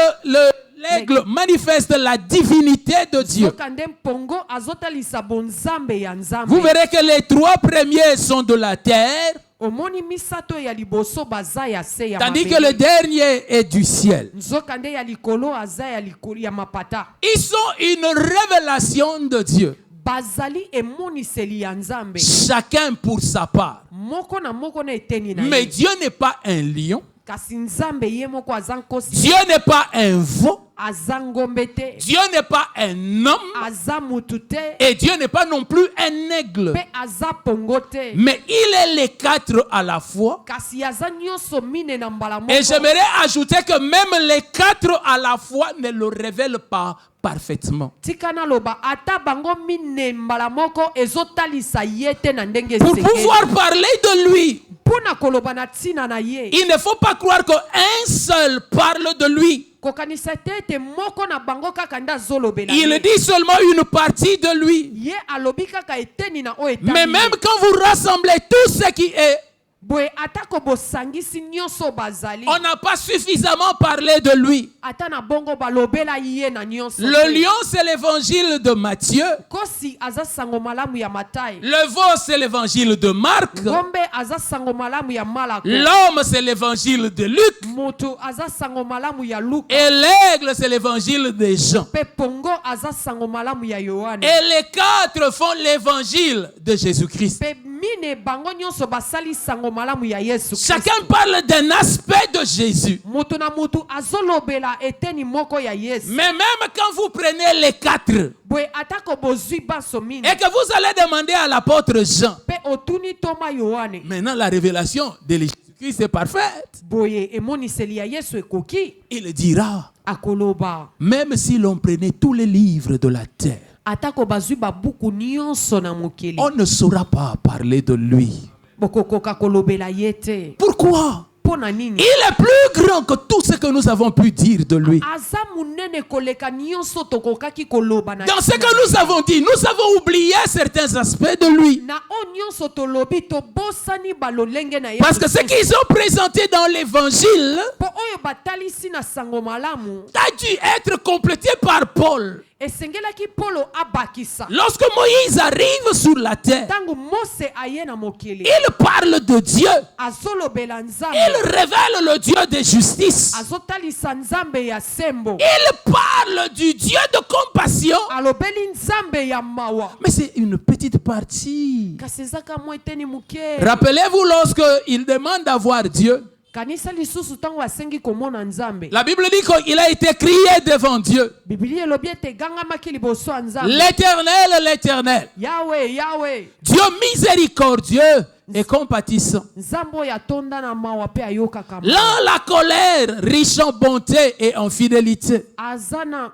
l'aigle manifeste la divinité de Dieu. Zokande pongo azotalisa bonzambe ya Nzambe. Vous verrez que les 3 premiers sont de la terre, Omoni misato ya liboso baza ya se ya tandis mabele. que le dernier est du ciel. Nzokande ya likolo aza ya likolo ya mapata. Ils sont une révélation de Dieu. Bazali emoniseli ya Nzambe. Chacun pour sa part. Moko na moko na eteni na Mais ye. Dieu n'est pas un lion. Kasi Nzambe ye moko aza nkosi. Dieu n'est pas un veau. Aza ngombe te. Dieu n'est pas un homme. Aza mutu te. Et Dieu n'est pas non plus un aigle. Pe aza pongo te. Mais il est les 4 à la fois. Kasi aza nyonso mine na mbala moko. Et j'aimerais ajouter que même les 4 à la fois ne le révèlent pas parfaitement. Tikana loba ata bango mine mbala moko ezotalisa yete na ndenge Pour sekeli. pouvoir parler de lui, Pona koloba na tina na ye. il ne faut pas croire qu'un seul parle de lui. Kokanisa te te moko na bango kaka nda zolobela. Il ye. dit seulement une partie de lui. Ye alobi kaka eteni na o etani. Mais même quand vous rassemblez tout ce qui est boye atako bosangisi nyonso bazali on n'a pas suffisamment parlé de lui. ata na bongo balobela ye na nyonso Le lion, c'est l'évangile de Matthieu. kosi aza sango malamu ya Matayi, Le veau, c'est l'évangile de Marc. ngombe aza sango malamu ya Malako, L'homme, c'est l'évangile de Luc. moto aza sango malamu ya Luka, Et l'aigle, c'est l'évangile de Jean. pe pongo aza sango malamu ya Yohane, Et les quatre font l'évangile de Jésus-Christ. pe mine bango nyonso basali sango malamu ya Yesu Kristo. Chacun parle d'un aspect de Jésus. Moto na moto azolobela eteni moko ya Yesu. Mais même quand vous prenez les quatre Boye atako bozwi baso mine et que vous allez demander à l'apôtre Jean, pe otuni Toma Yohane, maintenant la révélation de Jésus-Christ est parfaite. boye emoniseli ya Yesu ekoki Il dira, akoloba même si l'on prenait tous les livres de la terre, atako bazwi babuku nyonso na mokili on ne saura pas parler de lui. bokokoka kolobela ye te. Pourquoi? Mpo na nini? Il est plus grand que tout ce que nous avons pu dire de lui. Aza munene koleka nyonso tokokaki koloba na Dans ce que nous avons dit, nous avons oublié certains aspects de lui. na o nyonso tolobi tobosani balolenge na Yesu Parce que ce Kristo. qu'ils ont présenté dans l'évangile Po oyo batalisi na sango malamu a dû être complété par Paul. esengelaki Polo abakisa. Lorsque Moïse arrive sur la terre, Tango Mose aye na mokili il parle de Dieu. azolobela Nzambe, Il révèle le Dieu de justice. azotalisa Nzambe ya sembo, Il parle du Dieu de compassion. alobeli Nzambe ya mawa. Mais c'est une petite partie. Kasi ezaka mwa eteni moke. Rappelez-vous lorsque il demande à voir Dieu. Kanisa lisusu tango asengi komona Nzambe, La Bible dit qu'il a été crié devant Dieu. Biblia elobi ete egangamaki liboso ya Nzambe. L'Éternel, l'Éternel. Yahweh, Yahweh, Dieu miséricordieux et compatissant. Nzambe oyo atonda na mawa pe ayokaka mawa. Lent la colère, riche en bonté et en fidélité. Aza na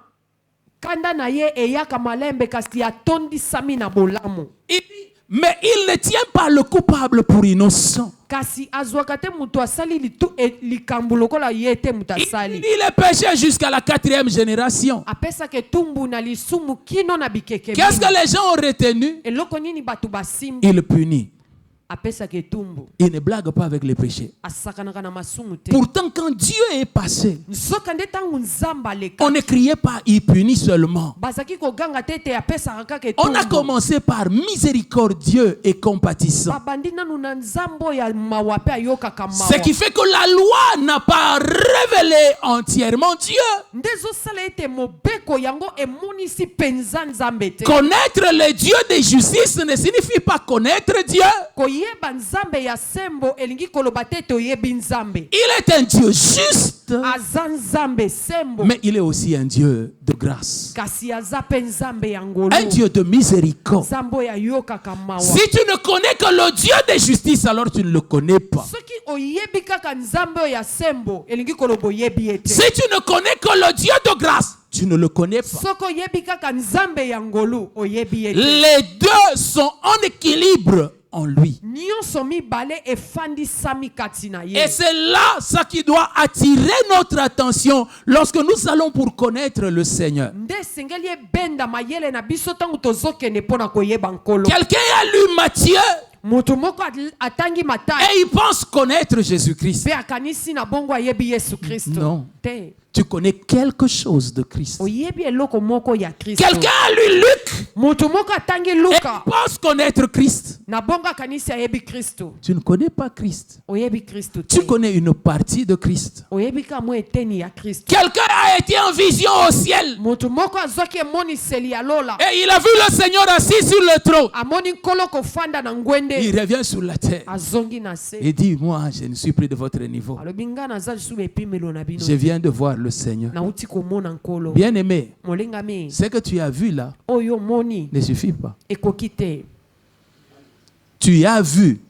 kanda na ye eyaka malembe kasi atondisami na bolamu. Il dit, mais il ne tient pas le coupable pour innocent. Kasi azwaka te mutu asali likambo lokola ye te mutu Il asali. dit les péchés jusqu'à la 4e génération. Apesaka etumbu na lisumu kino na bikeke Qu'est-ce que mingi. les gens ont retenu? Eloko nini bato basimbi Il punit. apesaka etumbu Il ne blague pas avec les péchés. asakanaka na masumu te. Pourtant, quand Dieu est passé, Nsoka nde ntango Nzambe aleka on ne criait pas, il punit seulement. bazaki koganga te ete apesaka kaka On a etumbu. commencé par miséricordieux et compatissant. Babandi nanu na Nzambe oyo ya mawa pe ayokaka mawa. Ce qui fait que la loi n'a pas révélé entièrement Dieu. Nde ezosala ete mobeko yango emonisi penza Nzambe te. Connaître le Dieu de justice ne signifie pas connaître Dieu. Koyeba Nzambe ya sembo elingi koloba te ete oyebi Nzambe. Il est un Dieu juste, Aza Nzambe sembo, mais il est aussi un Dieu de grâce. kasi aza pe Nzambe ya ngolu. Un Dieu de miséricorde. Nzambe oyo ayokaka mawa. Si tu ne connais que le Dieu de justice, alors tu ne le connais pas. Soki oyebi kaka Nzambe oyo ya sembo elingi koloba oyebi ete. Si tu ne connais que le Dieu de grâce, tu ne le connais pas. Soko oyebi kaka Nzambe ya ngolu oyebi ete. Les deux sont en équilibre en lui. Nyonso mibale efandisami kati na ye. Et c'est là ce qui doit attirer notre attention lorsque nous allons pour connaître le Seigneur. Nde sengeli ebenda mayele na biso tango tozokende mpona koyeba nkolo. Quelqu'un a lu Matthieu Moto moko atangi Matayi et il pense connaître Jésus-Christ. pe akanisi na bongo ayebi Yesu Kristo. Non. Te. Tu connais quelque chose de Christ. Oyebi eloko moko ya Kristo. Quelqu'un a lu Luc Moto moko atangi et Luka il pense connaître Christ. na bongo akanisi ayebi Kristo. Tu ne connais pas Christ. Oyebi Kristo te. Tu connais une partie de Christ. Oyebi ka mo eteni ya Kristo. Quelqu'un a été en vision au ciel Moto moko azwaki emoniseli ya lola. et il a vu le Seigneur assis sur le trône. Amoni nkolo kofanda na ngwende. Il revient sur la terre Azongi na se. et dit, moi, je ne suis plus de votre niveau. Alobi nga naza lisusu epimelo na bino. Je viens de voir le Seigneur. Nauti komona nkolo. Bien-aimé, Molengami ce que tu as vu là oyo moni ne suffit pas. ekoki te. Tu as vu,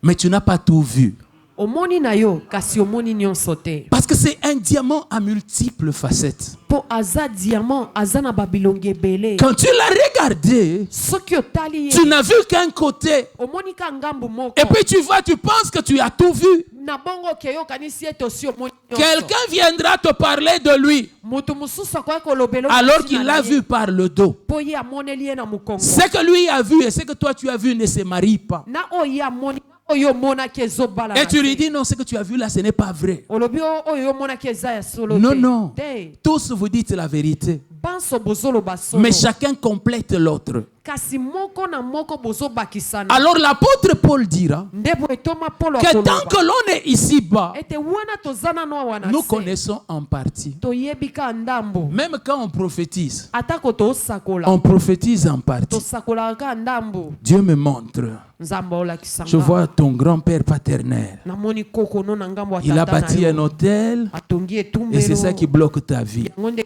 mais tu n'as pas tout vu. Omoni na yo kasi omoni nyonso te. Parce que c'est un diamant à multiples facettes. Po aza diamant aza na babilonge ebele. Quand tu l'as regardé, Soki otali ye tu n'as vu qu'un côté. omoni ka ngambu moko. Et puis tu vois, tu penses que tu as tout vu. Na bongo ke yo kanisi ete osi omoni nyonso. Quelqu'un viendra te parler de lui Moto mosusu akoki kolobela alors qu'il l'a vu par le dos. po ye amoneli ye na mokongo. Ce que lui a vu et ce que toi tu as vu ne se marient pas. Na oyo ye amoni oyo monaki ezobala Et na tu lui te. dis non, ce que tu as vu là, ce n'est pas vrai. Olobi oyo monaki eza ya solo Non, te. non. Te. Tous vous dites la vérité. Banso bozoloba solo. Mais chacun complète l'autre. Kasi moko na moko bozobakisana. Alors l'apôtre Paul dira Ndebo etoma Polo que akoloba. tant que l'on est ici-bas, Ete wana tozana no wana nous se. connaissons en partie. Toyebika ndambo. Même quand on prophétise, Atako tosakola. on prophétise en partie. Tosakolaka ndambo. Dieu me montre. Nzamba olakisanga. Je vois ton grand-père paternel. Namoni koko no na ngambo Il a atata na bâti yo. un hôtel Atongi etumbelo. et c'est ça qui bloque ta vie. Ngonde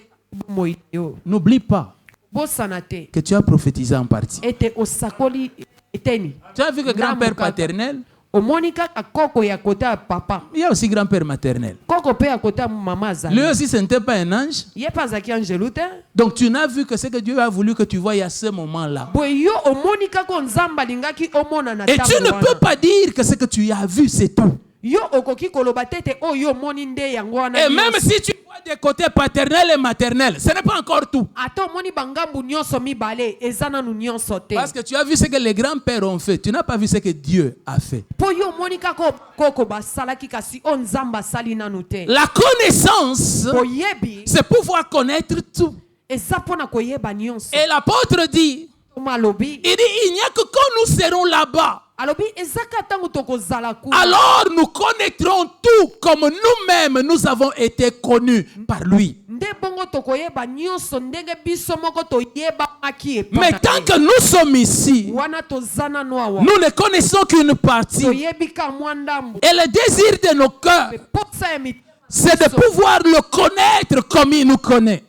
moyo yo. N'oublie pas Bosana te. que tu as prophétisé en partie. Ete osakoli eteni. Tu as vu que grand-père Kaka. paternel, Omoni kaka koko ya kota ya papa. il y a aussi grand-père maternel. Koko pe ya kota ya mama azali. Lui aussi, ce n'était pas un ange. Ye pas zaki angelu te. Donc tu n'as vu que ce que Dieu a voulu que tu vois à ce moment-là. Boy yo omoni kaka nzamba lingaki omona na Et tu ne peux pas dire que ce que tu as vu, c'est tout. Yo okoki koloba tete oyo omoni nde yango wana. Et même si tu vois des côtés paternels et maternels, ce n'est pas encore tout. Ata omoni bangambu nyonso mibale eza nanu nyonso te. Parce que tu as vu ce que les grands-pères ont fait. Tu n'as pas vu ce que Dieu a fait. Po yo omoni kaka koko basalaki kasi o nzamba sali nanu te. La connaissance, Boyebi c'est pouvoir connaître tout. eza mpona koyeba nyonso. Et l'apôtre dit, Malobi il n'y a que quand nous serons là-bas, alobi ezaka tango tokozala ku. alors nous connaîtrons tout comme nous-mêmes nous avons été connus par lui. Nde bongo tokoyeba nyonso ndenge biso moko toyebamaki Mais tant que nous sommes ici, wana tozana no awa nous ne connaissons qu'une partie. toyebika mwa ndambo. Et le désir de nos cœurs, Posa ya mite c'est de pouvoir le connaître comme il nous connaît.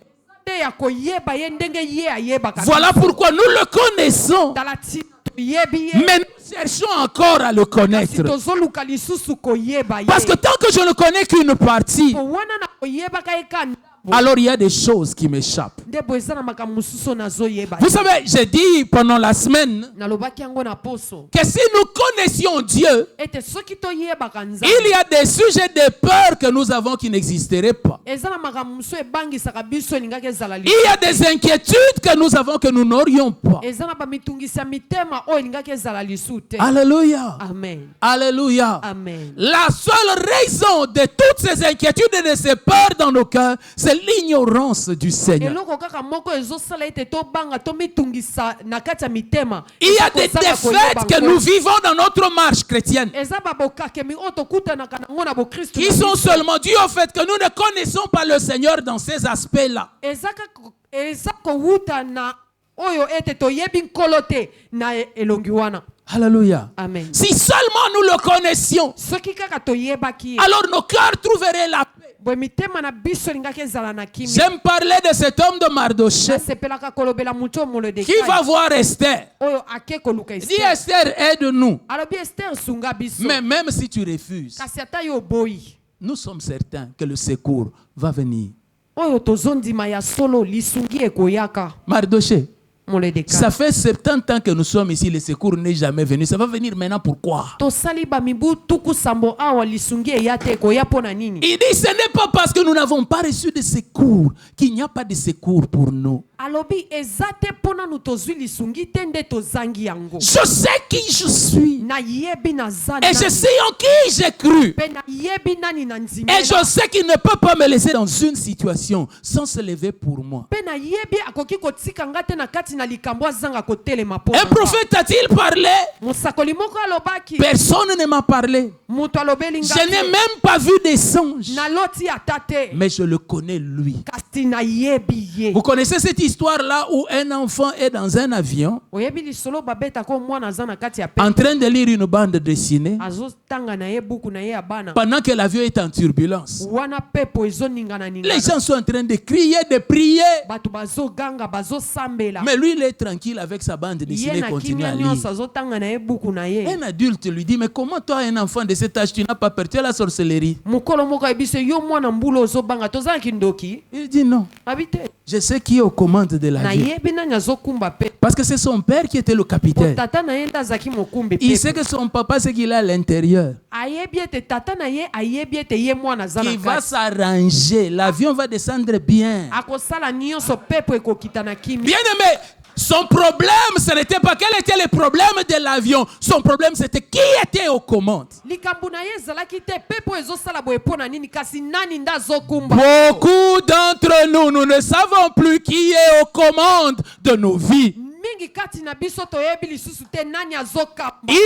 ya koyeba ye ndenge ye ayebaka. Voilà pourquoi nous le connaissons, Tala tina toyebi ye. mais nous cherchons encore à le Si connaître. tozoluka lisusu koyeba ye. Parce que tant que je ne connais qu'une partie, Po wana na koyebaka ye ka ndambo. alors il y a des choses qui m'échappent. Nde bo eza na makambo mosusu nazoyeba. Vous savez, j'ai dit pendant la semaine Nalobaki yango na poso. que si nous connaissions Dieu, Ete soki toyebaka nzambe. il y a des sujets de peur que nous avons qui n'existeraient pas. Eza na makambo mosusu ebangisaka biso elingaki ezala Il y a des inquiétudes que nous avons que nous n'aurions pas. eza na bamitungisa mitema oyo elingaki ezala lisu te. Alléluia. Amen. Alléluia. Amen. La seule raison de toutes ces inquiétudes et de ces peurs dans nos cœurs, c'est l'ignorance du Seigneur. eloko kaka moko ezosala ete tobanga tomitungisa na kati ya mitema. Il y a des Eza kozala défaites koyeba que ngo. nous vivons dans notre marche chrétienne Eza babokakemi oyo tokutanaka nango na bokristu qui na sont biso. seulement dus au fait que nous ne connaissons pas le Seigneur dans ces aspects-là. eza kowuta na oyo ete toyebi nkolo te na elongi wana. Alléluia. Amen. Si seulement nous le connaissions, Soki kaka toyebaki ye, alors nos cœurs trouveraient la paix. boye mitema na biso elingaki ezala na kimia. J'aime parler de cet homme de Mardoché nasepelaka kolobela motu oyo qui Molodekayi va voir Esther. oyo ake koluka Dis Esther. Esther, aide-nous. alobi Esther sunga biso. Mais même si tu refuses, kasi ata yo oboyi nous sommes certains que le secours va venir. oyo tozondima ya solo lisungi ekoyaka. Mardoché, Molodekayi ça fait 70 ans que nous sommes ici, le secours n'est jamais venu. Ça va venir maintenant, pourquoi? tosali bamibu tuku sambo awa lisungi eya te ekoya mpo na nini. Il dit, ce n'est pas parce que nous n'avons pas reçu de secours qu'il n'y a pas de secours pour nous. alobi eza te mpo nanu tozwi lisungi te nde tozangi yango. Je sais qui je suis. nayebi naza Et je nani, sais en qui j'ai cru. mpe nayebi nani na Et ndimela. je sais qu'il ne peut pas me laisser dans une situation sans se lever pour moi. mpe nayebi akoki kotika nga te na kati na likambo azanga kotelema mpo Un na nga. prophète a-t-il parlé? mosakoli moko alobaki Personne ne m'a parlé. moto alobeli nga Je n'ai te. même pas vu des songes. naloti ata te Mais je le connais lui. kasi nayebi ye. Vous connaissez cette histoire-là où un enfant est dans un avion oyebi lisolo babetaka mwana aza na kati ya pe en train de lire une bande dessinée azotanga na ye buku na ye ya bana pendant que l'avion est en turbulence. wana pepo ezoningana Les ningana gens sont en train de crier, de prier. bato bazoganga bazosambela Mais lui, il est tranquille avec sa bande ye dessinée et na continue kimia à nyonso lire. azotanga na ye buku na ye. Un adulte lui dit, mais comment toi, un enfant de cet âge, tu n'as pas peur? Tu es la sorcellerie. mokolo moko ayebi se yo mwana mbula ozobanga tozalaki ndoki Il dit non. abi te Je sais qui est aux commandes de l'avion. nayebi nani azokumba pe Parce que c'est son père qui était le capitaine. tata na ye nde azalaki mokumbi Il pe sait que son papa, c'est qu'il a à l'intérieur. ayebi ete tata na ye ayebi ete ye mwana aza na Il va kati s'arranger. L'avion va descendre bien. akosala nyonso pepo ekokita na kimia. Bien aimé, Son problème, ce n'était pas quel était le problème de l'avion. Son problème, c'était qui était aux commandes. Beaucoup d'entre nous, nous ne savons plus qui est aux commandes de nos vies. Il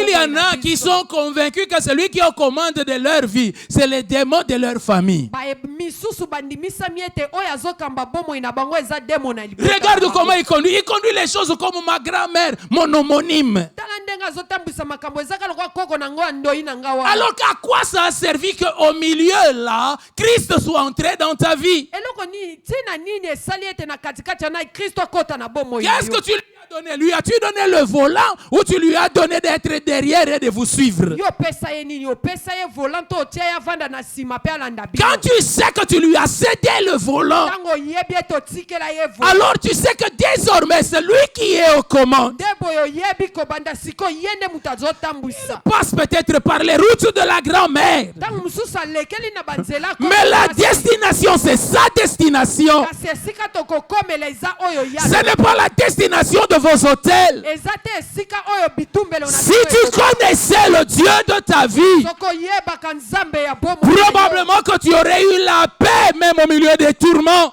y en a qui sont convaincus que celui qui est aux commandes de leur vie, c'est les démons de leur famille. Regarde comment il conduit. Il conduit les choses comme ma grand-mère, mon homonyme. Alors qu'à quoi ça a servi qu'au milieu là, Christ soit entré dans ta vie? Qu'est-ce que tu lui as donné? Lui as-tu donné le volant ou tu lui as donné d'être derrière et de vous suivre? Quand tu sais que tu lui as cédé le volant, alors tu sais que désormais c'est lui qui est aux commandes. Passe peut-être par les routes de la grand-mère, mais la destination, c'est sa destination. Ce n'est pas la destination de vos hôtels. Si tu connaissais le Dieu de ta vie, probablement que tu aurais eu la paix même au milieu des tourments.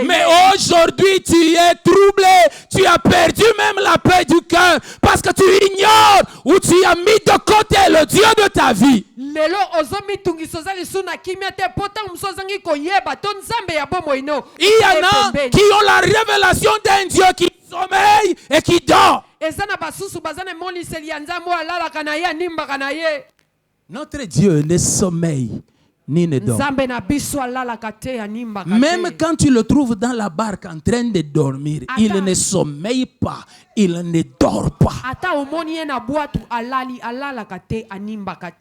Mais aujourd'hui, tu es troublé. Tu as perdu même la paix du cœur parce que tu ignores ou tu as mis de côté le Dieu de ta vie. Il y en a qui ont la révélation d'un Dieu qui sommeille et qui dort. Notre Dieu ne sommeille ni ne dort. Même quand tu le trouves dans la barque en train de dormir, il ne sommeille pas, il ne dort pas.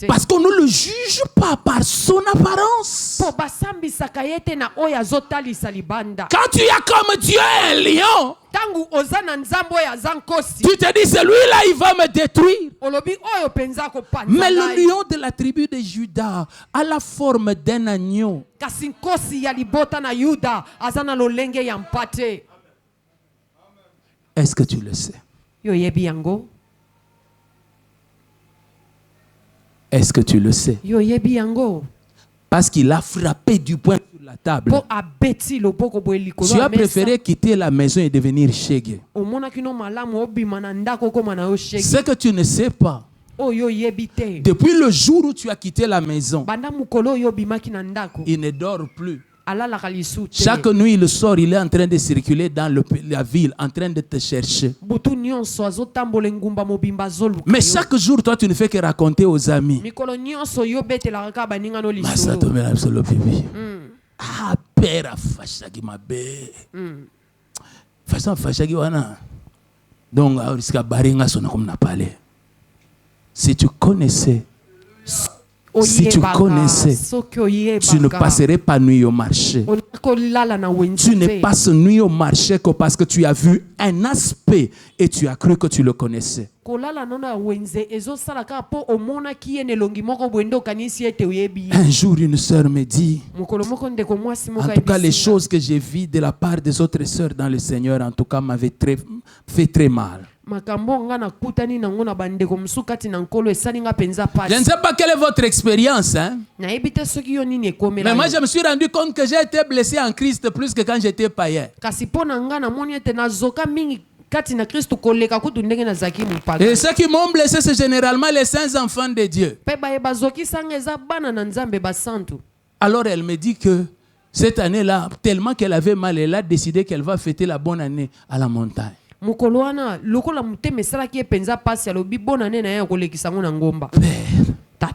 Parce qu'on ne le juge pas par son apparence. Quand tu as comme Dieu un lion, tu te dis, celui-là, il va me détruire. Mais le lion de la tribu de Juda a la forme d'un agneau. Est-ce que tu le sais? Est-ce que tu le sais? Parce qu'il a frappé du poing sur la table. Tu as préféré quitter la maison et devenir shege. Ce que tu ne sais pas, depuis le jour où tu as quitté la maison, il ne dort plus. Chaque nuit, il sort, il est en train de circuler dans la ville, en train de te chercher. Mais chaque jour, toi, tu ne fais que raconter aux amis. Ah, père, fachagi mabe. Façon fachagi wana. Donc, risque baringa sona comme n'a parlé. Si tu connaissais. Si tu connaissais, tu ne passerais pas nuit au marché. Tu ne passes nuit au marché que parce que tu as vu un aspect et tu as cru que tu le connaissais. Un jour, une sœur me dit, en tout cas, les choses que j'ai vues de la part des autres sœurs dans le Seigneur, en tout cas, m'avaient fait très mal. Je ne sais pas quelle est votre expérience, hein? Mais moi je me suis rendu compte que j'ai été blessé en Christ plus que quand j'étais païen. Et ceux qui m'ont blessé, c'est généralement les saints enfants de Dieu. Alors elle me dit que cette année-là, tellement qu'elle avait mal, elle a décidé qu'elle va fêter la bonne année à la montagne.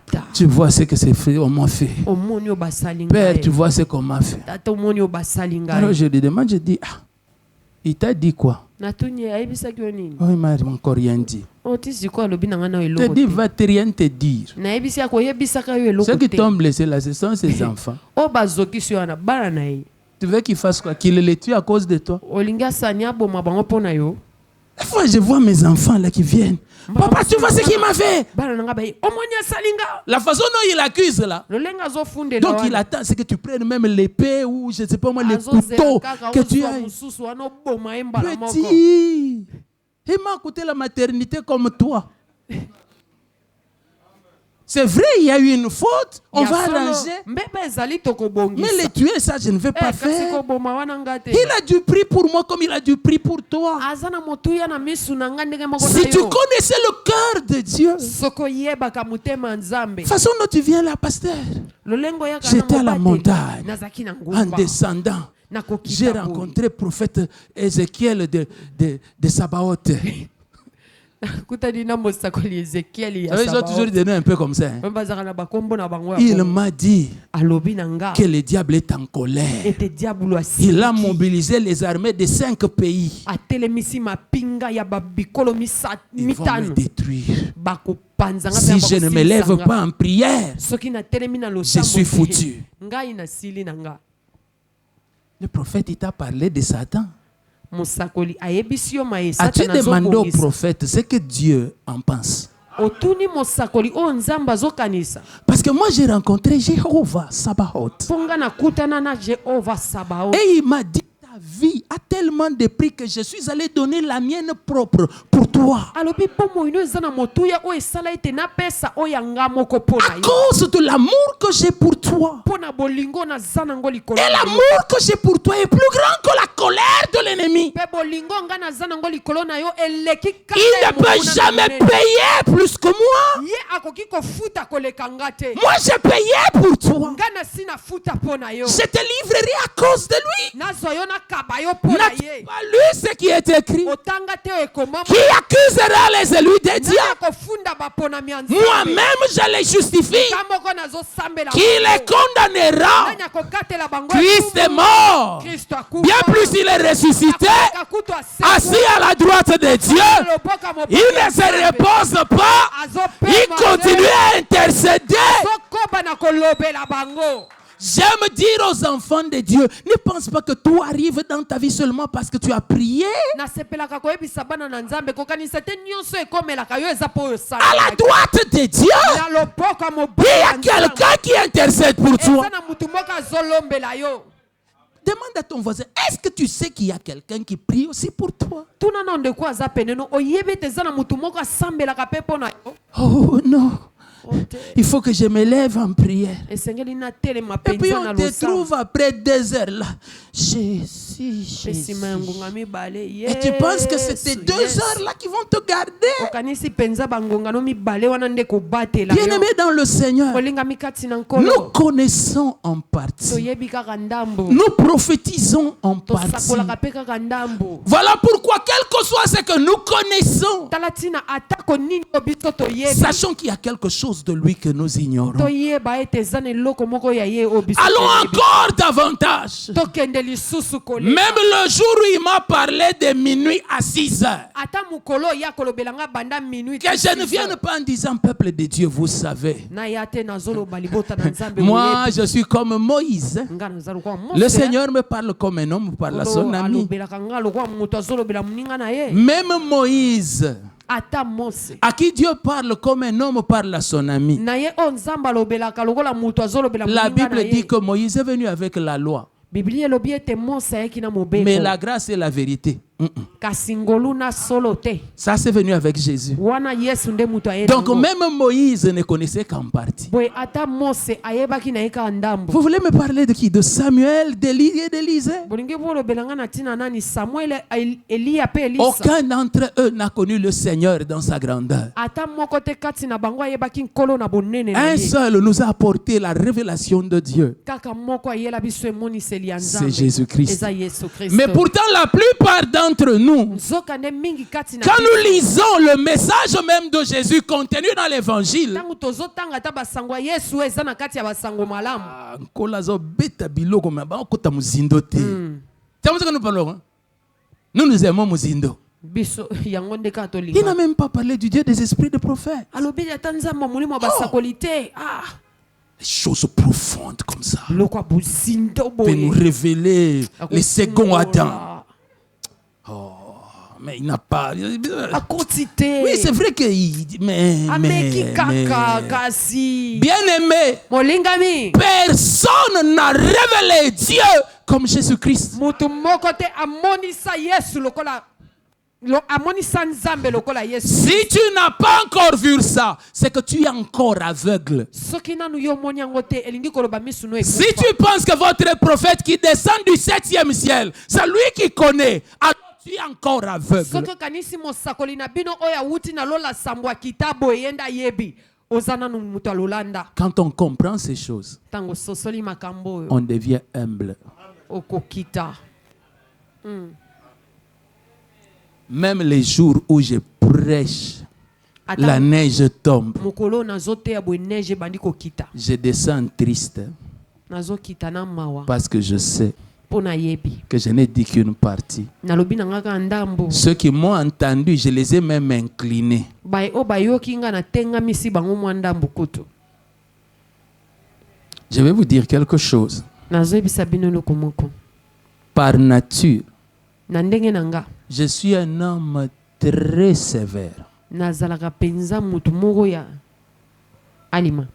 Père, tu vois ce que ces frères m'ont fait. Père, tu vois ce qu'on m'a fait. Alors je lui demande, je dis, ah, il t'a dit quoi? Oh, il m'a encore rien dit. Je dis, va te rien te dire. Ceux qui t'ont blessé là, ce sont ses enfants. Tu veux qu'il fasse quoi? Qu'il les tue à cause de toi? Des fois, je vois mes enfants là qui viennent. Papa, tu vois ce qu'il m'a fait. Bana nanga ba omoni asalinga. La façon dont il accuse là. Lolenga zo funde Donc il attend, c'est que tu prennes même l'épée ou je ne sais pas moi, les couteaux que tu as. Petit, il m'a coûté la maternité comme toi. C'est vrai, il y a eu une faute, on va arranger. Mais les tuer, ça, je ne vais pas faire. Il a du prix pour moi comme il a du prix pour toi. Si tu connaissais le cœur de Dieu, la façon dont tu viens là, pasteur, j'étais à la montagne, en descendant. J'ai rencontré le prophète Ézéchiel de Sabaoth. Ils ont toujours donné un peu comme ça. Il m'a dit que le diable est en colère. Il a mobilisé les armées de 5 pays. Ils vont me détruire. Si je ne me lève pas en prière, je suis foutu. Le prophète, il t'a parlé de Satan. As-tu demandé au prophète ce que Dieu en pense? Parce que moi j'ai rencontré Jéhovah Sabaoth. Et il m'a dit, ta vie a tellement de prix que je suis allé donner la mienne propre pour toi. À cause de l'amour que j'ai pour toi. Et l'amour que j'ai pour toi est plus grand que la colère de l'ennemi. Il ne peut jamais payer plus que moi. Moi j'ai payé pour toi. Je te livrerai à cause de lui. N'as-tu pas lu ce qui est écrit? Qui accusera les élus de Dieu? Moi-même je les justifie. Qui les condamnera? Christ est mort. Bien plus il est ressuscité, assis à la droite de Dieu. Il ne se repose pas. Il continue à intercéder. J'aime dire aux enfants de Dieu, ne pense pas que tout arrive dans ta vie seulement parce que tu as prié. À la droite de Dieu, il y a quelqu'un qui intercède pour toi. Demande à ton voisin, est-ce que tu sais qu'il y a quelqu'un qui prie aussi pour toi? Oh non. Il faut que je me lève en prière. Et puis on te trouve après 2 heures là. Jésus. Et tu penses que c'était 2 heures là qui vont te garder? Bien-aimé dans le Seigneur, nous connaissons en partie. Nous prophétisons en partie. Voilà pourquoi, quel que soit ce que nous connaissons, sachons qu'il y a quelque chose de lui que nous ignorons. Allons encore davantage. Même le jour où il m'a parlé de minuit à 6 heures, que je ne vienne pas en disant, peuple de Dieu, vous savez. Moi, je suis comme Moïse. Le Seigneur me parle comme un homme, parle à son ami. Même Moïse, à qui Dieu parle comme un homme parle à son ami. La Bible dit que Moïse est venu avec la loi. Mais la grâce et la vérité, ça c'est venu avec Jésus. Donc même Moïse ne connaissait qu'en partie. Vous voulez me parler de qui? De Samuel, d'Élie et d'Élisée? Aucun d'entre eux n'a connu le Seigneur dans sa grandeur. Un seul nous a apporté la révélation de Dieu. C'est Jésus-Christ. Mais pourtant la plupart d'entre nous, quand nous lisons le message même de Jésus contenu dans l'évangile, nous aimons Muzindo. Il n'a même pas parlé du Dieu des esprits de prophètes. Des choses profondes comme ça peut nous révéler les seconds Adam. Oh, mais il n'a pas. Akotite. Oui, c'est vrai que. Ameki kaka kasi. Bien-aimé, Molingami. personne n'a révélé Dieu comme Jésus-Christ. Mutu moko te amonisa Yesu lokola. Amonisa Nzambe lokola Yesu. Si tu n'as pas encore vu ça, c'est que tu es encore aveugle. Soki nanu yo moni yango te elingi koloba misu no Si tu penses que votre prophète qui descend du 7e ciel, c'est lui qui connaît, alors tu es encore aveugle. Soki kanisi mosakoli na bino oya wuti na lola sambwa kitabo yenda yebi. Ozana nu mutu alolanda. Quand on comprend ces choses, Tango sosoli makambo. on devient humble. Okokita. Même les jours où je prêche, la neige tombe. Mokolo nazote ya bo neige bandi kokita. Je descends triste Nazokita na mawa. parce que je sais Pona yebi. que je n'ai dit qu'une partie. Nalobi na ngaka ndambo. Ceux qui m'ont entendu, je les ai même inclinés. Bai o bayoki nga na tenga misi bango mwa ndambo kutu. Je vais vous dire quelque chose. Nazoyebisa bino loko moko. Par nature, Na ndenge na nga. je suis un homme très sévère. Nazalaka penza mutu moko ya alima.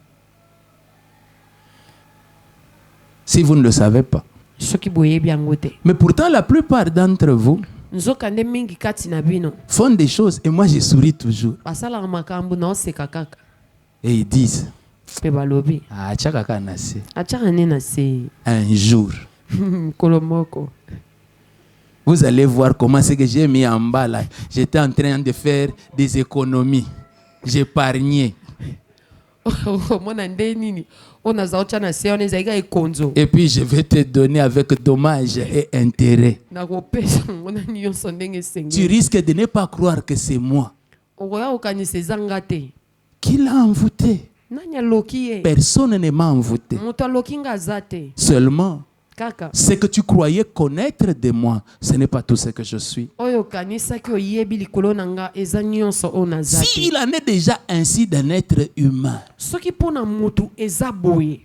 Si vous ne le savez pas. Soki boyebi yango te. Mais pourtant, la plupart d'entre vous Nzokande mingi kati na bino. font des choses et moi je souris toujours. Basalaka makambo na oseka kaka. Et ils disent, Pe balobi. ah, tchakaka nase. Achaka ne na se. Un jour, Kolomoko. vous allez voir comment c'est que j'ai mis en bas là. J'étais en train de faire des économies. J'épargnais. Mona nde nini? Ona zaocha na se ona zaiga ekonzo. Et puis je vais te donner avec dommages et intérêts. Na kopesa ngona niyo sondenge sengi. Tu risques de ne pas croire que c'est moi. Oya okanisa ezanga te. Qui l'a envoûté? Nanya loki ye. Personne ne m'a envoûté. Mutu aloki nga aza te. Seulement, Kaka. ce que tu croyais connaître de moi, ce n'est pas tout ce que je suis. Oyo kanisaki oyebi likolo na nga eza nyonso oyo naza te. S'il en est déjà ainsi d'un être humain, Soki mpona mutu eza boye.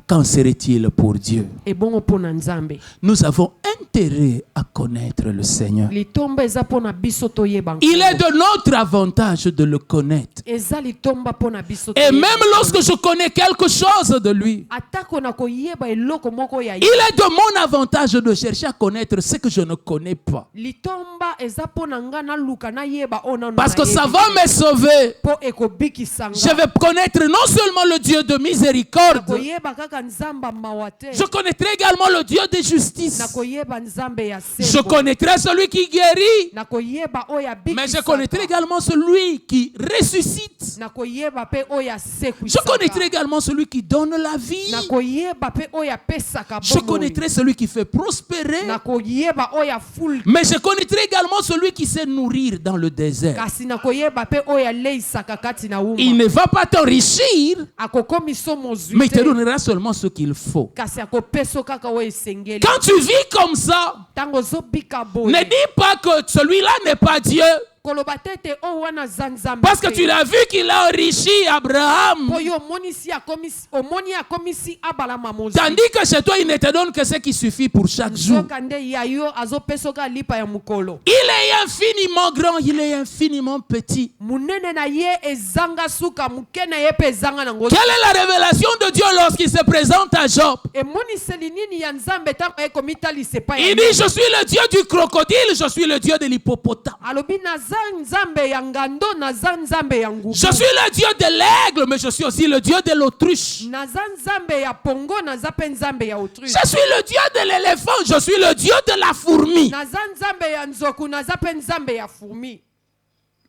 qu'en serait-il pour Dieu? Ebongo mpona Nzambe. Nous avons intérêt à connaître le Seigneur. Litomba eza mpona biso toyeba nkombo. Il est de notre avantage de le connaître. Eza litomba mpona biso Et toyeba même lorsque je connais quelque chose de lui, atako na koyeba eloko moko ya il est de mon avantage de chercher à connaître ce que je ne connais pas. litomba eza mpona nga naluka nayeba oyo nano Parce que nayebi ça va te. me sauver. Po ekobikisa Je nga. vais connaître non seulement le Dieu de miséricorde, Nakoyeba kaka Nzamba mawa te. je connaîtrai également le Dieu de justice. Nakoyeba Nzambe ya Je sembo. connaîtrai celui qui guérit, Nakoyeba oyo mais je abikisaka. connaîtrai également celui qui ressuscite. Nakoyeba pe oyo Je asekwisaka. connaîtrai également celui qui donne la vie. Nakoyeba pe oyo apesaka Je bomoi. connaîtrai celui qui fait prospérer. Nakoyeba oyo afulka. Mais je connaîtrai également celui qui sait nourrir dans le désert. Kasi nakoyeba pe oyo aleisaka kati na Il wuma. ne va pas t'enrichir, Akokomisa mozwi mais il te te. donnera seulement ce qu'il faut. Kasi akopeso kaka oyo esengeli. Quand tu vis comme ça, Tango zobika boye. ne dis pas que celui-là n'est pas Dieu. Koloba tete o wana za Nzambe Parce que te. tu l'as vu qu'il a enrichi Abraham. Po yo omonisi akomisi omoni akomisi abalama mozwi. Tandis que chez toi, il ne te donne que ce qui suffit pour chaque jour. Nzoka nde ya yo azopeso ka lipa ya mukolo. Il est infiniment grand, il est infiniment petit. Munene na ye ezanga suka mukene ye pe ezanga na ngozi. Quelle est la révélation de Dieu lorsqu'il se présente à Job? Emoniseli nini ya Nzambe tango ekomitalise pa ya Il dit, je suis le Dieu du crocodile, je suis le Dieu de l'hippopotame. alobi naza Nzambe ya ngando naza Nzambe ya ngubu. Je suis le Dieu de l'aigle, mais je suis aussi le Dieu de l'autruche. Naza Nzambe ya pongo naza pe Nzambe ya autruche. Je suis le Dieu de l'éléphant, je suis le Dieu de la fourmi. Naza Nzambe ya nzoku naza pe Nzambe ya fourmi.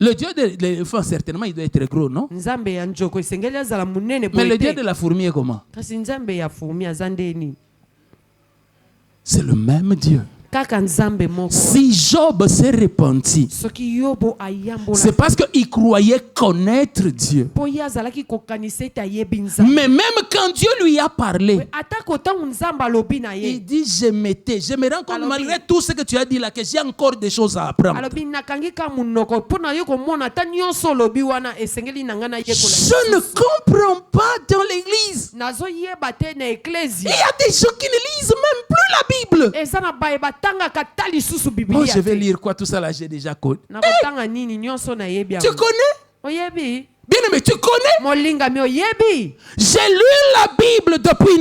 Le Dieu de l'éléphant, certainement, il doit être gros, non? Nzambe ya njoko esengeli azala munene Mais le Dieu boye de te. la fourmi est comment? Kasi Nzambe ya fourmi aza ndeni. C'est le même Dieu. Kaka Nzambe moko. Si Job s'est repenti, Soki yobo ayambola. c'est parce qu'il croyait connaître Dieu. Po ye azalaki kokanisa ete ayebi Nzambe. Mais même quand Dieu lui a parlé, Atako tango Nzambe alobi na ye. il dit, je me rends compte Alors, malgré tout ce que tu as dit là, que j'ai encore des choses à apprendre. Alobi nakangi ka munoko mpona yo komona ata nyonso olobi wana esengeli na nga na yekola. Je ne comprends pas dans l'église. Nazoyeba te na Il eklezia. y a des gens qui ne lisent même plus la Bible. Bible. eza na baye batangaka ta lisusu Oh, Biblia je vais te. lire quoi? Tout ça là, j'ai déjà connu. nakotanga nini nyonso nayebi Tu yango. connais? Oyebi Bien aimé, tu connais? molingami oyebi J'ai lu la Bible depuis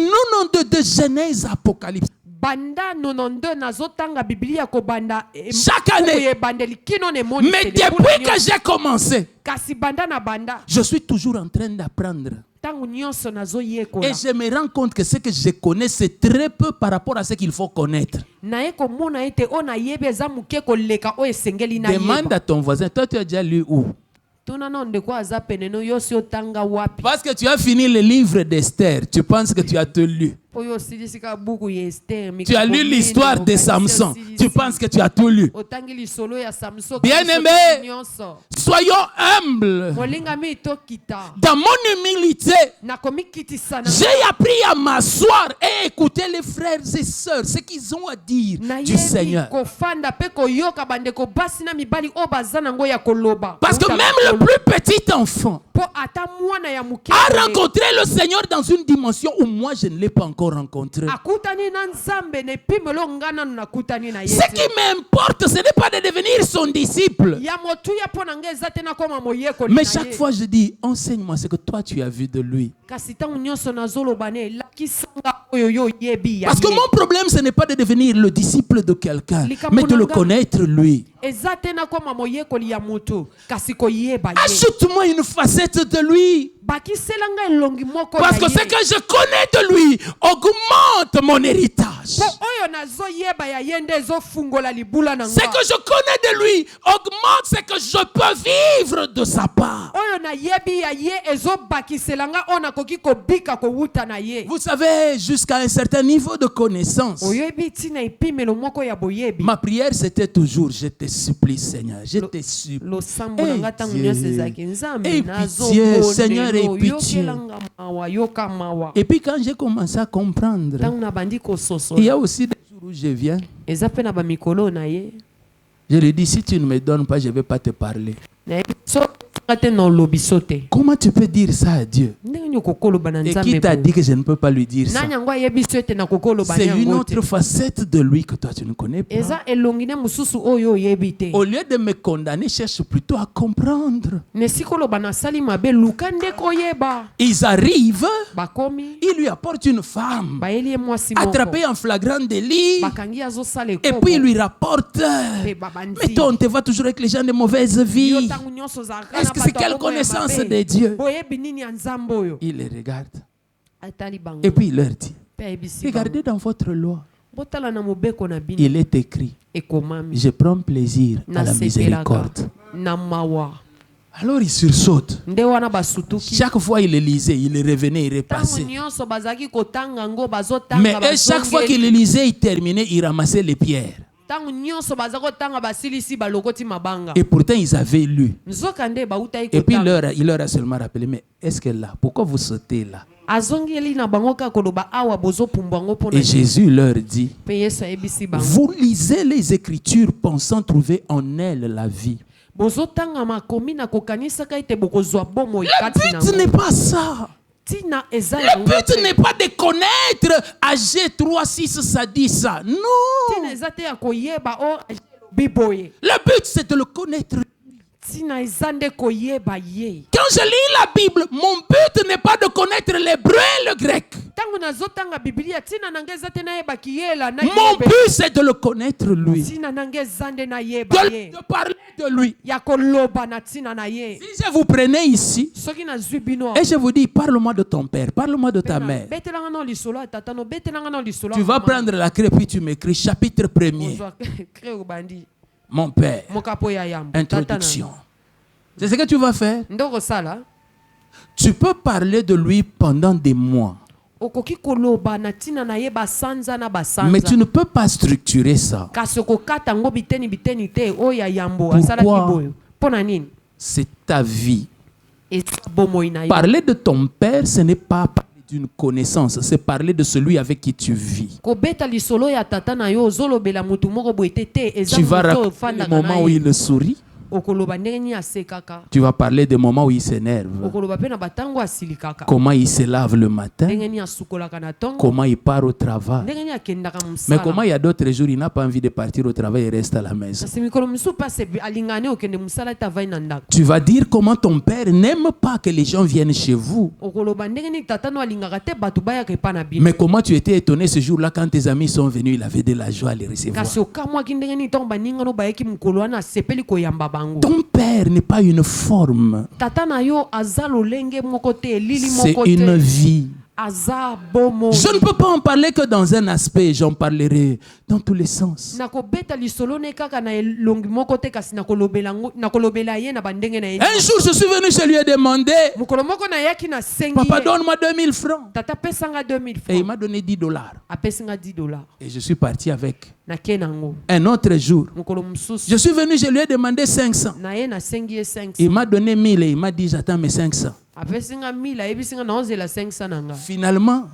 92 de Genèse à Apocalypse. banda 92 nazotanga Biblia kobanda Chaque année. ebandeli kino ne moni Mais tele, depuis mpona que nyonso. j'ai commencé, kasi banda na banda je suis toujours en train d'apprendre. ntango nyonso Et nazoyekola je me rends compte que ce que je connais, c'est très peu par rapport à ce qu'il faut connaître. naye komona ete oyo nayebi eza moke koleka oyo esengeli Demande nayeba à ton voisin, toi tu as déjà lu où? tuna na ndeko aza pene no yo si otanga wapi Parce que tu as fini le livre d'Esther, tu penses que tu as tout lu. po yo osilisika buku ya Esther Tu as lu l'histoire de Samson, tu penses que tu as tout lu. otangi lisolo ya Samson Bien-aimé. nyonso Soyons humbles. molingami tokita Dans mon humilité, nakomikitisa na j'ai appris à m'asseoir et écouter les frères et sœurs, ce qu'ils ont à dire du nayebi Seigneur. kofanda mpe koyoka bandeko basi na mibali oyo baza nango ya koloba Parce que Kouta même na le koloba. plus petit enfant po ata mwana ya moke a rencontré le Seigneur dans une dimension où moi je ne l'ai pas encore rencontré. akutani na nzambe na epimelo nga nanu nakutani na ye Ce qui m'importe, ce n'est pas de devenir son disciple. ya motuya mpo na nga eza te nakoma moyekoli Mais na chaque ye. fois je dis, enseigne-moi ce que toi tu as vu de lui. kasi ntango nyonso nazoloba ne elakisanga oyo yo oyebi ya Parce que ye. mon problème, ce n'est pas de devenir le disciple de quelqu'un, Likambo mais de le nanga. connaître lui. eza te nakoma moyekoli ya moto kasi koyeba ye Ajoute-moi une facette de lui. bakiselanga elongi moko Parce na que ce ye que je connais de lui augmente mon héritage. po oyo nazoyeba ya ye nde ezofungola libula na Ce nga que je connais de lui augmente ce que je peux vivre de sa part. oyo nayebi ya ye ezobakiselanga oyo nakoki kobika kowuta na ye Vous savez, jusqu'à un certain niveau de connaissance, oyebi ntina epimelo moko ya boyebi ma prière c'était toujours, je te supplie Seigneur, je te supplie. losambo na nga ntango Dieu. nyonso ezalaki nzambe Aie pitié, Seigneur, aie nazobondelo pitié. yokelanga mawa yoka mawa Et puis quand j'ai commencé à comprendre, ntango nabandi il y kososola a aussi des jours où je viens, eza mpe na bamikolo na ye je lui dis, si tu ne me donnes pas, je ne vais pas te parler. nayebi so nga te na olobi so te Comment tu peux dire ça à Dieu? ndenge nini okokoloba na Et nzambe qui t'a boye? dit que je ne peux pas lui dire ça? nani yango ayebi so ete nakokoloba C'est une yango te autre facette de lui que toi tu ne connais pas. eza elongi ne mosusu oyo oyebi te Au lieu de me condamner, cherche plutôt à comprendre. ne sikoloba nasali mabe luka nde koyeba Ils arrivent, bakomi ils lui apportent une femme, bayeli ye mwasi moko attrapée en flagrant délit, bakangi azosala et puis ils ekobo lui rapportent. mpe Mais babandi toi, on te voit toujours avec les gens de mauvaise yo vie. ntango nyonso ozalaka Est-ce na que c'est bato quelle ya bongo ya connaissance mabe. de Dieu? boyebi nini ya nzambe oyo Il les regarde. atali bango Et puis il leur dit, mpe ayebisi bango regardez dans votre loi, botala na mobeko na bino il est écrit, ekomami je prends plaisir à la nasepelaka miséricorde. na mawa Alors il sursaute. nde wana basutuki Chaque fois il le lisait, il revenait, il ntango repassait. nyonso bazalaki kotanga yango Mais bazotanga et chaque fois qu'il le lisait, il terminait, il ramassait les pierres. ntango nyonso baza kotanga basilisi balokoti mabanga Et pourtant, ils avaient lu. nzoka nde bautaki Et puis, kotanga il leur a seulement rappelé, mais est-ce que là, pourquoi vous sautez là? azongeli na bango kaka koloba awa bozopumbwa yango mpo na Et Jésus leur dit, mpe yesu ayebisi bango vous lisez les Écritures pensant trouver en elles la vie. bozotanga makomi na kokanisaka ete bokozwa bomoi Le kati na but n'est pas ça. ntina eza Le yango but te. n'est pas de connaître AG 3, 6, ça dit ça. ntina Non. eza te ya koyeba o elobi boye Le but, c'est de le connaître. ntina eza nde koyeba ye Quand je lis la Bible, mon but n'est pas de connaître l'hébreu et le grec. ntango nazotanga biblia ntina na nga eza te nayebaki yela Mon but, c'est de le connaître lui. ntina na nga eza nde nayeba ye De parler de lui. ya koloba na ntina na ye Si je vous prenais ici, soki nazwi bino et je vous dis, parle-moi de ton père, parle-moi de ta mère. betelanga na lisolo ya tata no betelanga na lisolo Tu vas prendre la craie, puis tu m'écris chapitre 1er. crée obandi Mon père, mokapo ya yambo introduction. C'est ce que tu vas faire. ndoko sala Tu peux parler de lui pendant des mois, okoki koloba na ntina na ye basanza na mais tu basanza ne peux pas structurer ça. kasi okokata yango biteni biteni te oyo ya yambo Pourquoi? asalaki boyo mpo na nini C'est ta vie. eza bomoi na ye Parler de ton père, ce n'est pas parler d'une connaissance, c'est parler de celui avec qui tu vis. kobeta lisolo ya tata na yo ozolobela motu moko boye te te eza Tu vas moto oyo raconter le ofandaka na moment où ye il sourit. okoloba ndenge nini asekaka, Tu vas parler des moments où il s'énerve. okoloba pe na batango asilikaka, Comment il se lave le matin. ndenge nini asukolaka na tongo, Comment il part au travail. ndenge nini akendaka Mais comment mosala. il y a d'autres jours, il n'a pas envie de partir au travail et reste à la maison. Kasi mikolo mosusu pase alingane okende mosala ete avai na ndako, Tu vas dire comment ton père n'aime pas que les gens viennent chez vous. okoloba ndenge nini tata no alingaka te bato bayaka epa na bino. Mais comment tu étais étonné ce jour-là quand tes amis sont venus, il avait de la joie à les recevoir. Kasi okamwaki ndenge nini ntongo baningano bayaki mokolo wana asepeli koyamba bango. Ton père n'est pas une forme, Tata na yo aza lolenge moko te, elili c'est moko une te, vie. aza bomo. Je ne peux pas en parler que dans un aspect, j'en parlerai dans tous les sens. Nakobeta lisolo ne kaka na elongi moko te, kasi nakolobela ye na bandenge na ye. Un jour, je suis venu, je lui ai demandé, Mokolo moko na yaki na sengi papa, ye. donne-moi 2000 francs. Tata pesanga 2000 Et il francs. m'a donné 10 dollars. Apesinga $10. Et je suis parti avec. Nake nango. Un autre jour, Mokolo mosusu je suis venu, je lui ai demandé 500. na ye na sengi ye 500. Il m'a donné 1000 et il m'a dit, j'attends mes 500. Apesinga 1000 ayebisinga na ozela 500 nanga. Finalement,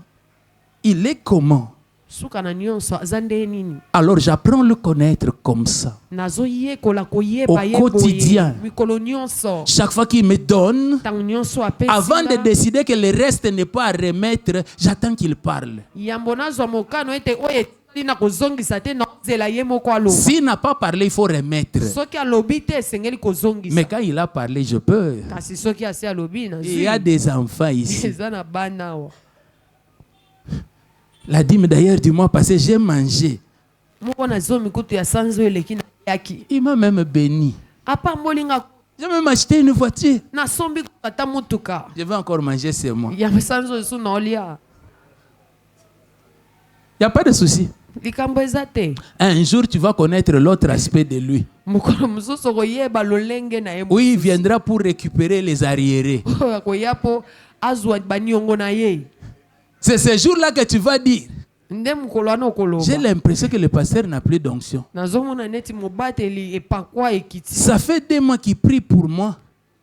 il est comment? Suka na nyonso aza nde nini. Alors j'apprends à le connaître comme ça. Nazo yekola koyeba ye Au quotidien. mikolo nyonso. Chaque fois qu'il me donne, Tango nyonso apesinga. avant de décider que le reste n'est pas à remettre, j'attends qu'il parle. Yambo nazwa mokano ete oyo etina kozongisa te na ozela ye moko aloba. S'il n'a pas parlé, il faut remettre. Soki alobi te esengeli kozongisa. Mais quand il a parlé, je peux. Kasi soki ase alobi na Il y a des enfants ici. eza na bana awa. La dîme d'ailleurs du mois passé, j'ai mangé. Moko na zo mikutu ya sanzo eleki na yaki. Il m'a même béni. Apa molinga J'ai même acheté une voiture. na sombi kata mutuka. Je vais encore manger ce mois. Ya sanzo esu na olia. Il n'y a pas de souci. Likambo eza te. Un jour, tu vas connaître l'autre aspect de lui. Mokolo mosusu koyeba lolenge na ye. Où il viendra pour récupérer les arriérés. Koya po azwa baniongo na ye. C'est ce jour-là que tu vas dire, Nde mokolo wana okoloba. j'ai l'impression que le pasteur n'a plus d'onction. Nazomona neti mobateli epakwa ekiti. Ça fait 2 mois qu'il prie pour moi,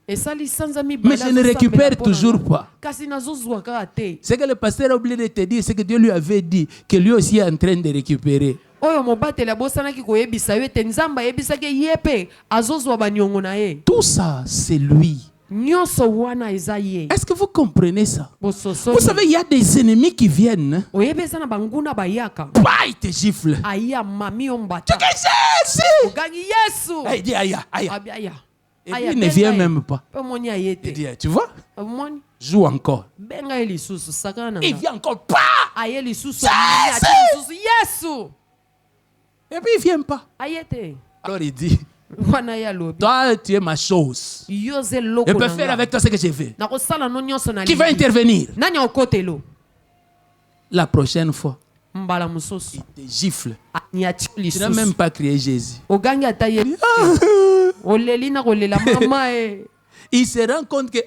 Esali sanza mi mais je ne récupère toujours pas. Kasi nazozwa kaka te. Ce que le pasteur a oublié de te dire, c'est que Dieu lui avait dit que lui aussi est en train de récupérer. Oyo mobateli abosanaki koyebisa yo ete nzambe ayebisaki ye mpe azozwa baniongo na ye. Tout ça, c'est lui. Nyonso wana eza ye. Est-ce que vous comprenez ça? Bososo. Vous savez, il y a des ennemis qui viennent. Oyebi eza na banguna bayaka. Bah, ils te giflent. Aya mami Tu ombata. dis Jésus! Ogangi Yesu. Il dit aïe, aïe. Abi aya. Et puis, il ne vient même pas. Pe moni ayete. Il dit, tu vois, Moni. joue encore. Benga ye lisusu sakana. Il vient encore pas. Aye lisusu. Jésus! Lisusu Yesu. Et puis il vient pas. Ayete. Alors il dit, Wana ya lobi. toi tu es ma chose. Yoze loko. Je peux faire avec toi ce que je veux. Na kosala no nyonso na Qui va intervenir? Nani okotelo. La prochaine fois, Mbala musosu. il te gifle. Niati Tu n'as lisusu. même pas crié Jésus. Ogangi ataye. Oleli na kolela mama e. Il se rend compte que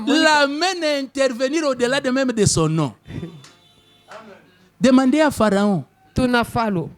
l'amène à intervenir au-delà de même de son nom. Demandez à Pharaon. Tuna falo.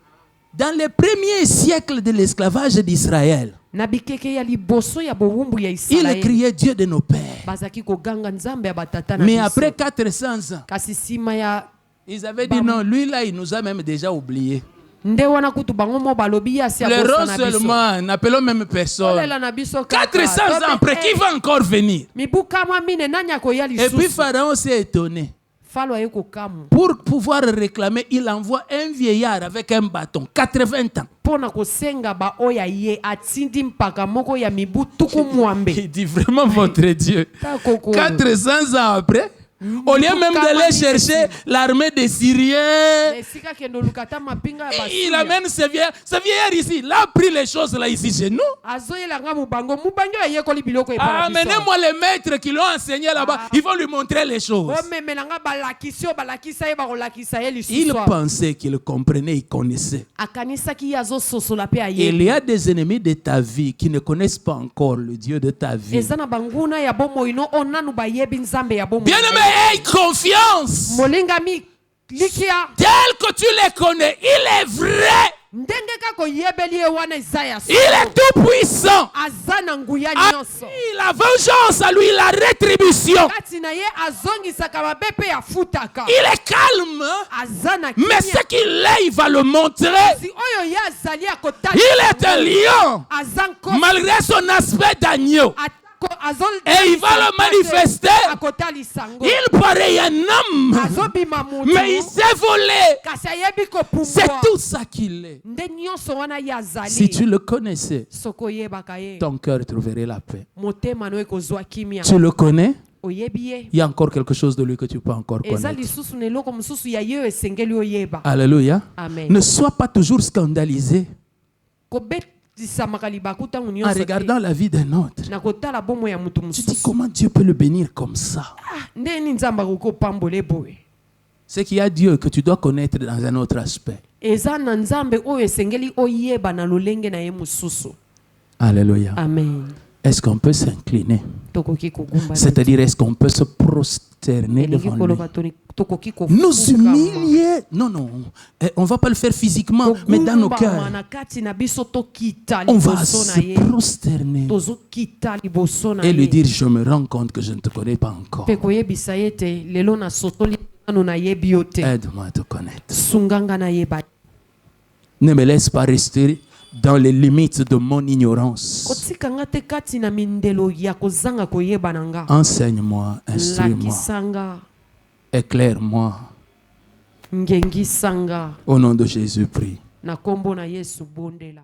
Dans les premiers siècles de l'esclavage d'Israël, Na bikeke ya liboso ya bowumbu ya il Israeli. criait Dieu de nos pères. Bazaki koganga nzambe ya batata na Mais biso. après 400 ans, Kasi sima ya ils avaient dit non, lui là, il nous a même déjà oubliés. nde wana kutu bango mo balobi ya si Pleurons na biso. seulement, n'appelons même personne. Olela na biso 400 ans après, qui va encore venir? Mibukama mine nani akoya Et puis lisusu. Pharaon s'est étonné. Falo aye kokamu. Pour pouvoir réclamer, il envoie un vieillard avec un bâton, 80 ans. Pona kosenga ba oya ye atindi mpaka moko ya mibu tuku mwambe. Il dit vraiment votre Dieu. Ta koko. 400 ans après, au lieu même d'aller chercher l'armée des Syriens, Esika kendo lukata mapinga ya il basuya. amène ce vieillard ici. Il a pris les choses là ici chez nous. Azoyela nga mubango mubango ya yekoli biloko epala biso. Amenez-moi les maîtres qui l'ont enseigné là-bas. Ils vont lui montrer les choses. Omemela nga balakisi o balakisa ye bakolakisa ye Il lisusu. pensait qu'il comprenait, il connaissait. Akanisaki ye azososola pe aye. Il y a des ennemis de ta vie qui ne connaissent pas encore le Dieu de ta vie. Eza na banguna ya bomoi no onanu bayebi nzambe ya bomoi. Bien-aimé, aie confiance. Molingami likia Tel que tu les connais, il est vrai ndenge kaka oyebeli ye wana eza ya Il est tout puissant. aza na nguya Ah, nyonso la vengeance à lui, la rétribution. kati na ye azongisaka mabe mpe afutaka Il est calme, aza na mais ce qu'il est, il va le montrer. si oyo ye azali Il est un lion, aza nkosi malgré son aspect d'agneau. Et il va le manifester. akotalisango Il paraît un homme, azobima mutu mais il s'est volé. kasi ayebi kopumbwa C'est tout ça qu'il est. nde nyonso wana ye azali Si tu le connaissais, soko oyebaka ye ton cœur trouverait la paix. motema no ekozwa kimia Tu le connais? oyebi ye Il y a encore quelque chose de lui que tu peux encore eza connaître. lisusu na eloko mosusu ya ye oyo esengeli oyeba Alléluia. amen Ne sois pas toujours scandalisé kobetisamaka libaku ntango en nyonso te regardant la vie d'un autre. na kotala bomoi ya motu Tu dis mosusu comment Dieu peut le bénir comme ça. nde nini nzambe akoki opambola eboye C'est qu'il y a Dieu que tu dois connaître dans un autre aspect. eza na nzambe oyo esengeli oyeba na lolenge na ye mosusu Alléluia. amen Est-ce qu'on peut s'incliner? tokoki kogumba C'est-à-dire, est-ce qu'on peut se prosterner elingi devant lui? koloba tokoki Nous humilier? Non, non. On ne va pas le faire physiquement, mais dans nos cœurs. na kati na biso tokita On va liboso na se ye prosterner tozokita liboso na et lui ye dire, je me rends compte que je ne te connais pas encore. mpe koyebisa ye te lelo nasotoli nano nayebi yo te Aide-moi à te connaître. sunganga nayeba Ne me laisse pas rester dans les limites de mon ignorance. kotikanga te kati na mindelo ya kozanga koyeba na nga Enseigne-moi, instruis-moi, lakisanga éclaire-moi. ngengisanga Au nom de Jésus, prie. na kombo na yesu bondela